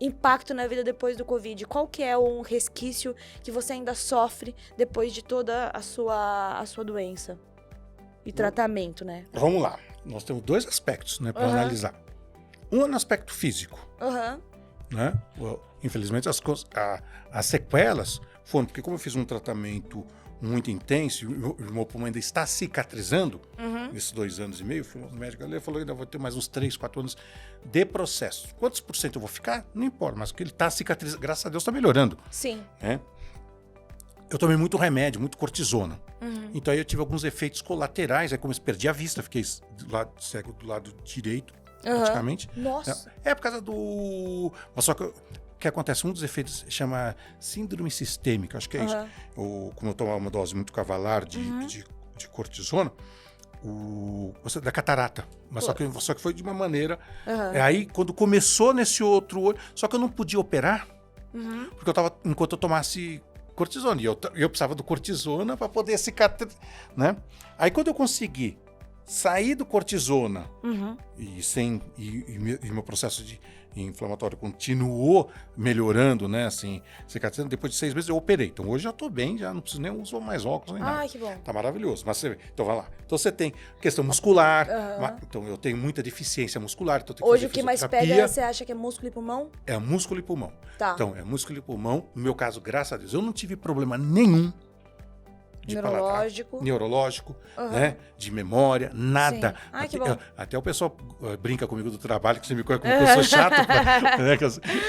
impacto na vida depois do Covid? Qual que é um resquício que você ainda sofre depois de toda a sua doença? E tratamento, né? Vamos lá. Nós temos 2 aspectos, né, para analisar. Um é no aspecto físico. Né? Infelizmente, as sequelas foram... Porque como eu fiz um tratamento muito intenso, e o meu pulmão ainda está cicatrizando, nesses 2 anos e meio, o médico ali falou que ainda vou ter mais uns 3, 4 anos de processo. Quantos por cento eu vou ficar? Não importa, mas que ele está cicatrizando, graças a Deus está melhorando. Sim. Né? Eu tomei muito remédio, muito cortisona. Então aí eu tive alguns efeitos colaterais, aí como eu perdi a vista, fiquei cego do lado direito, praticamente. Nossa. É por causa do... Mas só que... O que acontece? Um dos efeitos chama síndrome sistêmica, acho que é isso. Como eu tomava uma dose muito cavalar de cortisona, você dá catarata. Mas só que foi de uma maneira... Aí, quando começou nesse outro olho... Só que eu não podia operar, porque enquanto eu tomasse cortisona. E eu precisava do cortisona para poder cicatrizar, né? Aí, quando eu consegui sair do cortisona e meu processo inflamatório continuou melhorando, né, assim, cicatrizando, depois de 6 meses eu operei. Então hoje já estou bem, já não preciso nem usar mais óculos nem nada. Ai, que bom. Tá maravilhoso. Mas então vai lá. Então você tem questão muscular, então eu tenho muita deficiência muscular, então eu tenho que hoje o que mais pega, você acha que é músculo e pulmão? É músculo e pulmão. Tá. Então é músculo e pulmão. No meu caso, graças a Deus, eu não tive problema nenhum de neurológico, né? De memória, nada. Sim. Ai, que bom. Até o pessoal brinca comigo do trabalho, que você me conhece como eu sou chato. Né?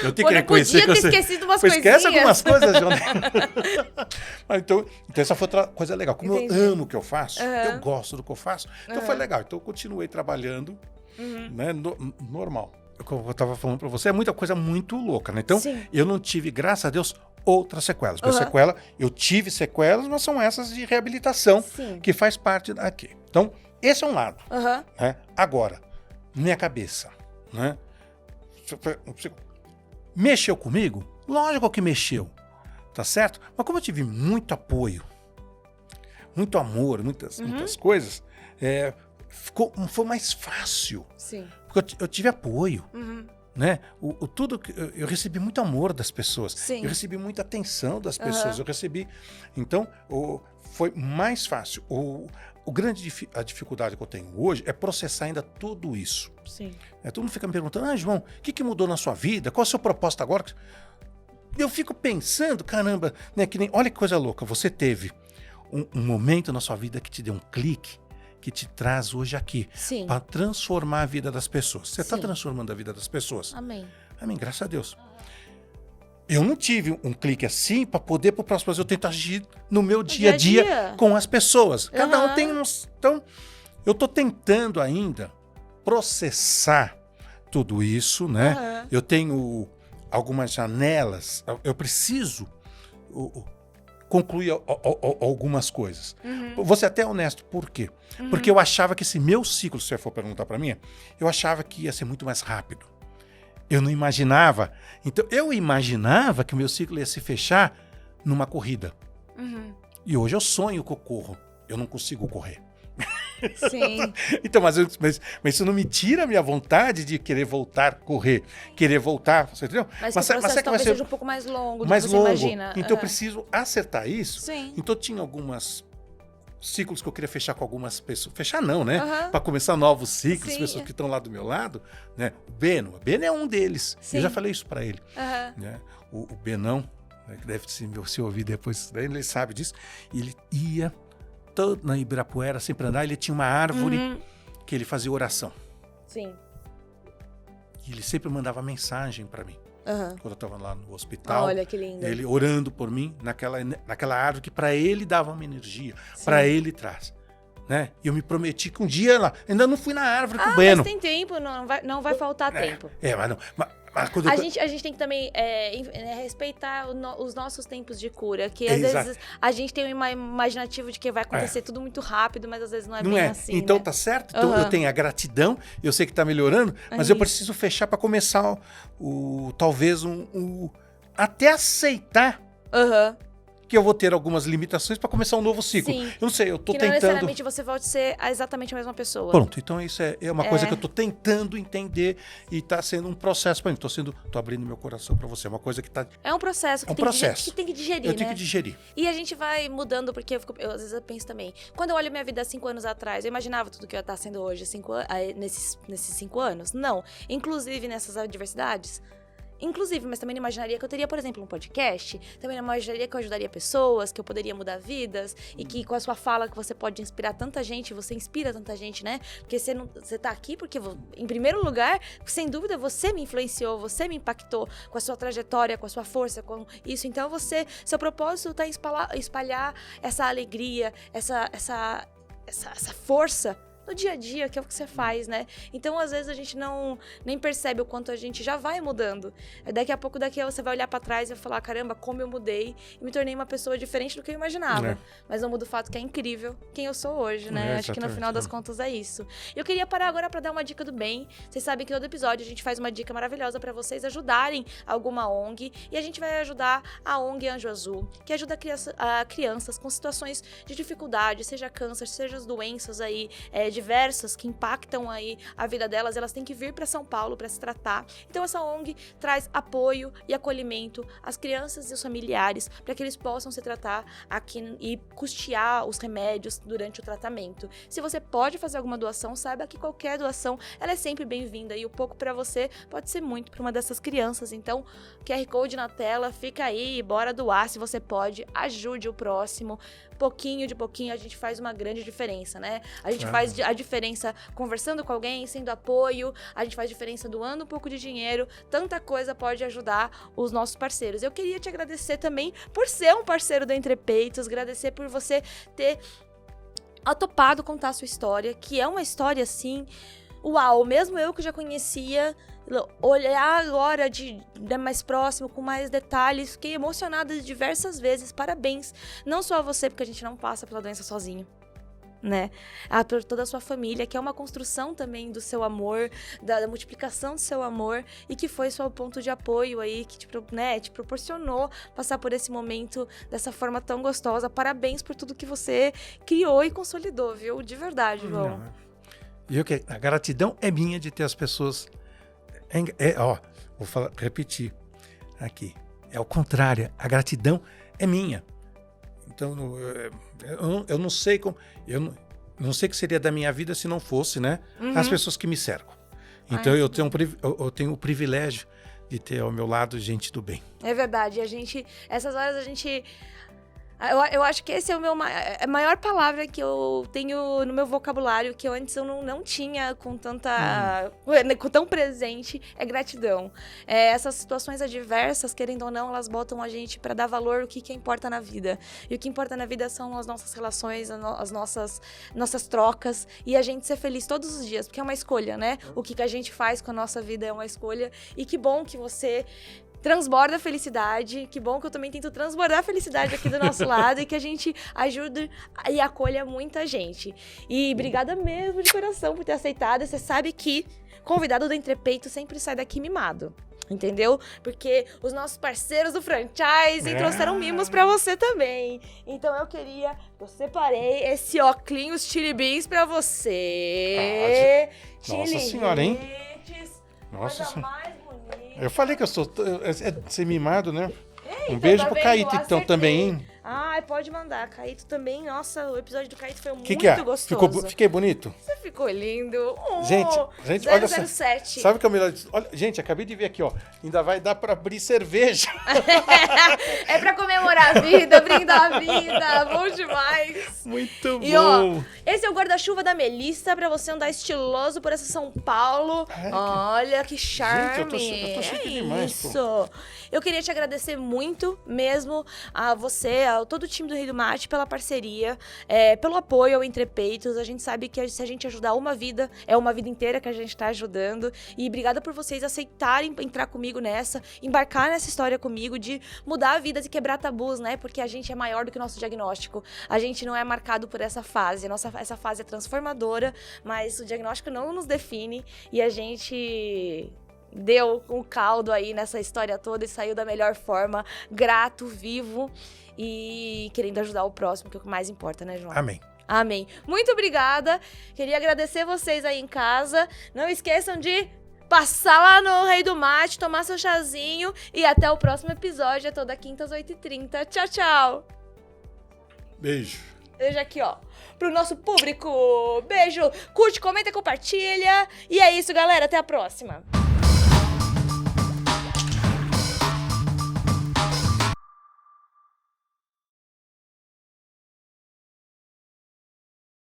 Eu tenho que reconhecer que eu podia ter esquecido umas coisinhas. Esquece algumas coisas, João. Então, essa foi outra coisa legal. Como eu amo o que eu faço, eu gosto do que eu faço, então foi legal. Então eu continuei trabalhando, né, normal. Como eu estava falando para você, é muita coisa muito louca, né? Então, eu não tive, graças a Deus, outras sequelas. Eu tive sequelas, mas são essas de reabilitação, que faz parte daqui. Então, esse é um lado. Né? Agora, minha cabeça, né? Mexeu comigo? Lógico que mexeu, tá certo? Mas como eu tive muito apoio, muito amor, muitas coisas, foi mais fácil. Sim. Porque eu tive apoio. Né? Tudo eu recebi muito amor das pessoas. Sim. Eu recebi muita atenção das pessoas. Eu recebi. Então, foi mais fácil. A dificuldade que eu tenho hoje é processar ainda tudo isso. Sim. Todo mundo fica me perguntando: João, o que mudou na sua vida? Qual é o seu propósito agora? Eu fico pensando, caramba, né, olha que coisa louca. Você teve um momento na sua vida que te deu um clique, que te traz hoje aqui, para transformar a vida das pessoas. Você está transformando a vida das pessoas? Amém. Amém, graças a Deus. Eu não tive um clique assim para poder, para o próximo, eu tento agir no meu dia a dia com as pessoas. Cada um tem uns... Então, eu estou tentando ainda processar tudo isso, né? Eu tenho algumas janelas, eu preciso concluir algumas coisas. Vou ser até honesto, por quê? Porque eu achava que esse meu ciclo, se você for perguntar para mim, eu achava que ia ser muito mais rápido. Eu não imaginava. Então, eu imaginava que o meu ciclo ia se fechar numa corrida. E hoje eu sonho que eu corro. Eu não consigo correr. Sim. Então, mas isso não me tira a minha vontade de querer voltar a correr, querer voltar, você entendeu? Mas o processo talvez seja um pouco mais longo do que você imagina. Então eu preciso acertar isso. Sim. Então tinha algumas ciclos que eu queria fechar com algumas pessoas. Fechar não, né? Para começar novos ciclos, pessoas que estão lá do meu lado, né? O Beno é um deles. Sim. Eu já falei isso para ele. Né? O Benão, né? Que deve se ouvir depois, ele sabe disso. Ele ia todo na Ibirapuera, sempre andar, ele tinha uma árvore que ele fazia oração. Sim. E ele sempre mandava mensagem para mim. Quando eu estava lá no hospital. Olha que lindo. Ele orando por mim naquela árvore que para ele dava uma energia, para ele traz. Né? E eu me prometi que um dia lá, ainda não fui na árvore com o Beno. Mas tem tempo, não vai faltar tempo. Mas não. Mas quando a gente tem que também respeitar os nossos tempos de cura, que às vezes a gente tem um imaginativo de que vai acontecer tudo muito rápido, mas às vezes não é bem assim. Então né? tá certo, então eu tenho a gratidão, eu sei que tá melhorando, mas eu preciso fechar para começar talvez até aceitar que eu vou ter algumas limitações para começar um novo ciclo. Sim. Eu não sei, eu tô tentando... não necessariamente você volte a ser exatamente a mesma pessoa. Pronto, então isso é uma coisa que eu tô tentando entender e tá sendo um processo para mim. Tô abrindo meu coração para você, é uma coisa que tá... É um processo que tem que digerir, Eu tenho que digerir. E a gente vai mudando, porque eu às vezes eu penso também, quando eu olho minha vida há 5 anos atrás, eu imaginava tudo que eu ia estar sendo hoje nesses 5 anos? Não. Inclusive nessas adversidades... Inclusive, mas também não imaginaria que eu teria, por exemplo, um podcast. Também não imaginaria que eu ajudaria pessoas, que eu poderia mudar vidas. E que com a sua fala que você pode inspirar tanta gente, você inspira tanta gente, né? Porque você tá aqui porque, em primeiro lugar, sem dúvida, você me influenciou, você me impactou com a sua trajetória, com a sua força, com isso. Então, seu propósito tá em espalhar essa alegria, essa força no dia a dia, que é o que você faz, né? Então, às vezes, a gente nem percebe o quanto a gente já vai mudando. Daqui a pouco, você vai olhar pra trás e vai falar, caramba, como eu mudei e me tornei uma pessoa diferente do que eu imaginava. Mas não muda o fato que é incrível quem eu sou hoje, né? Acho que no final das contas é isso. Eu queria parar agora pra dar uma dica do bem. Vocês sabem que todo episódio a gente faz uma dica maravilhosa pra vocês ajudarem alguma ONG, e a gente vai ajudar a ONG Anjo Azul, que ajuda crianças com situações de dificuldade, seja câncer, seja as doenças aí, diversas que impactam aí a vida delas, elas têm que vir para São Paulo para se tratar. Então essa ONG traz apoio e acolhimento às crianças e os familiares para que eles possam se tratar aqui e custear os remédios durante o tratamento. Se você pode fazer alguma doação, saiba que qualquer doação ela é sempre bem-vinda, e o pouco para você pode ser muito para uma dessas crianças. Então, QR Code na tela, fica aí, bora doar se você pode, ajude o próximo. Pouquinho de pouquinho a gente faz uma grande diferença, né? A gente faz a diferença conversando com alguém, sendo apoio, a gente faz diferença doando um pouco de dinheiro, tanta coisa pode ajudar os nossos parceiros. Eu queria te agradecer também por ser um parceiro do Entre Peitos, agradecer por você ter topado contar a sua história, que é uma história assim, uau, mesmo eu que já conhecia, olhar agora de mais próximo, com mais detalhes, fiquei emocionada diversas vezes. Parabéns, não só a você, porque a gente não passa pela doença sozinho, né? Por toda a sua família, que é uma construção também do seu amor, da multiplicação do seu amor, e que foi seu ponto de apoio aí, que te proporcionou passar por esse momento dessa forma tão gostosa. Parabéns por tudo que você criou e consolidou, viu? De verdade, João. A gratidão é minha de ter as pessoas... vou repetir aqui. É o contrário, a gratidão é minha. Então, eu não sei como... Eu não sei o que seria da minha vida se não fosse, né? As pessoas que me cercam. Então, eu tenho o privilégio de ter ao meu lado gente do bem. É verdade. Essas horas a gente... Eu acho que esse é a maior palavra que eu tenho no meu vocabulário, que eu antes eu não tinha com tão presente, é gratidão. Essas situações adversas, querendo ou não, elas botam a gente para dar valor ao que importa na vida. E o que importa na vida são as nossas relações, as nossas trocas, e a gente ser feliz todos os dias, porque é uma escolha, né? O que a gente faz com a nossa vida é uma escolha. E que bom que você transborda a felicidade, que bom que eu também tento transbordar a felicidade aqui do nosso lado, e que a gente ajude e acolha muita gente. E obrigada mesmo de coração por ter aceitado. Você sabe que convidado do Entre Peitos sempre sai daqui mimado. Entendeu? Porque os nossos parceiros do franchising trouxeram mimos pra você também. Então eu separei esse óculos Chili Beans pra você. Nossa senhora, hein? Nossa senhora. Mais bonita. Eu falei que eu sou ser mimado, né? Um beijo pro Caíto, então, também, hein? Ai, pode mandar. Caíto também. Nossa, o episódio do Caíto foi muito gostoso. Fiquei bonito? Você ficou lindo. Gente, 007. Olha só. Sabe o que é o melhor? Olha, gente, acabei de ver aqui, ó. Ainda vai dar pra abrir cerveja. É pra comemorar a vida, brindar a vida. Bom demais. Muito bom. E, ó, esse é o guarda-chuva da Melissa pra você andar estiloso por essa São Paulo. Olha que charme. Gente, eu tô chique demais, isso. Eu queria te agradecer muito mesmo a você, a todo o time do Rei do Mate pela parceria, pelo apoio ao Entre Peitos. A gente sabe que se a gente ajudar uma vida, é uma vida inteira que a gente tá ajudando. E obrigada por vocês aceitarem entrar comigo nessa, embarcar nessa história comigo de mudar vidas e quebrar tabus, né? Porque a gente é maior do que o nosso diagnóstico. A gente não é marcado por essa fase. Essa fase é transformadora, mas o diagnóstico não nos define e a gente deu um caldo aí nessa história toda e saiu da melhor forma, grato, vivo e querendo ajudar o próximo, que é o que mais importa, né, João? Amém. Amém. Muito obrigada. Queria agradecer vocês aí em casa. Não esqueçam de passar lá no Rei do Mate, tomar seu chazinho e até o próximo episódio, toda quinta às 8h30. Tchau, tchau. Beijo. Beijo aqui, ó, pro nosso público. Beijo. Curte, comenta, compartilha. E é isso, galera. Até a próxima.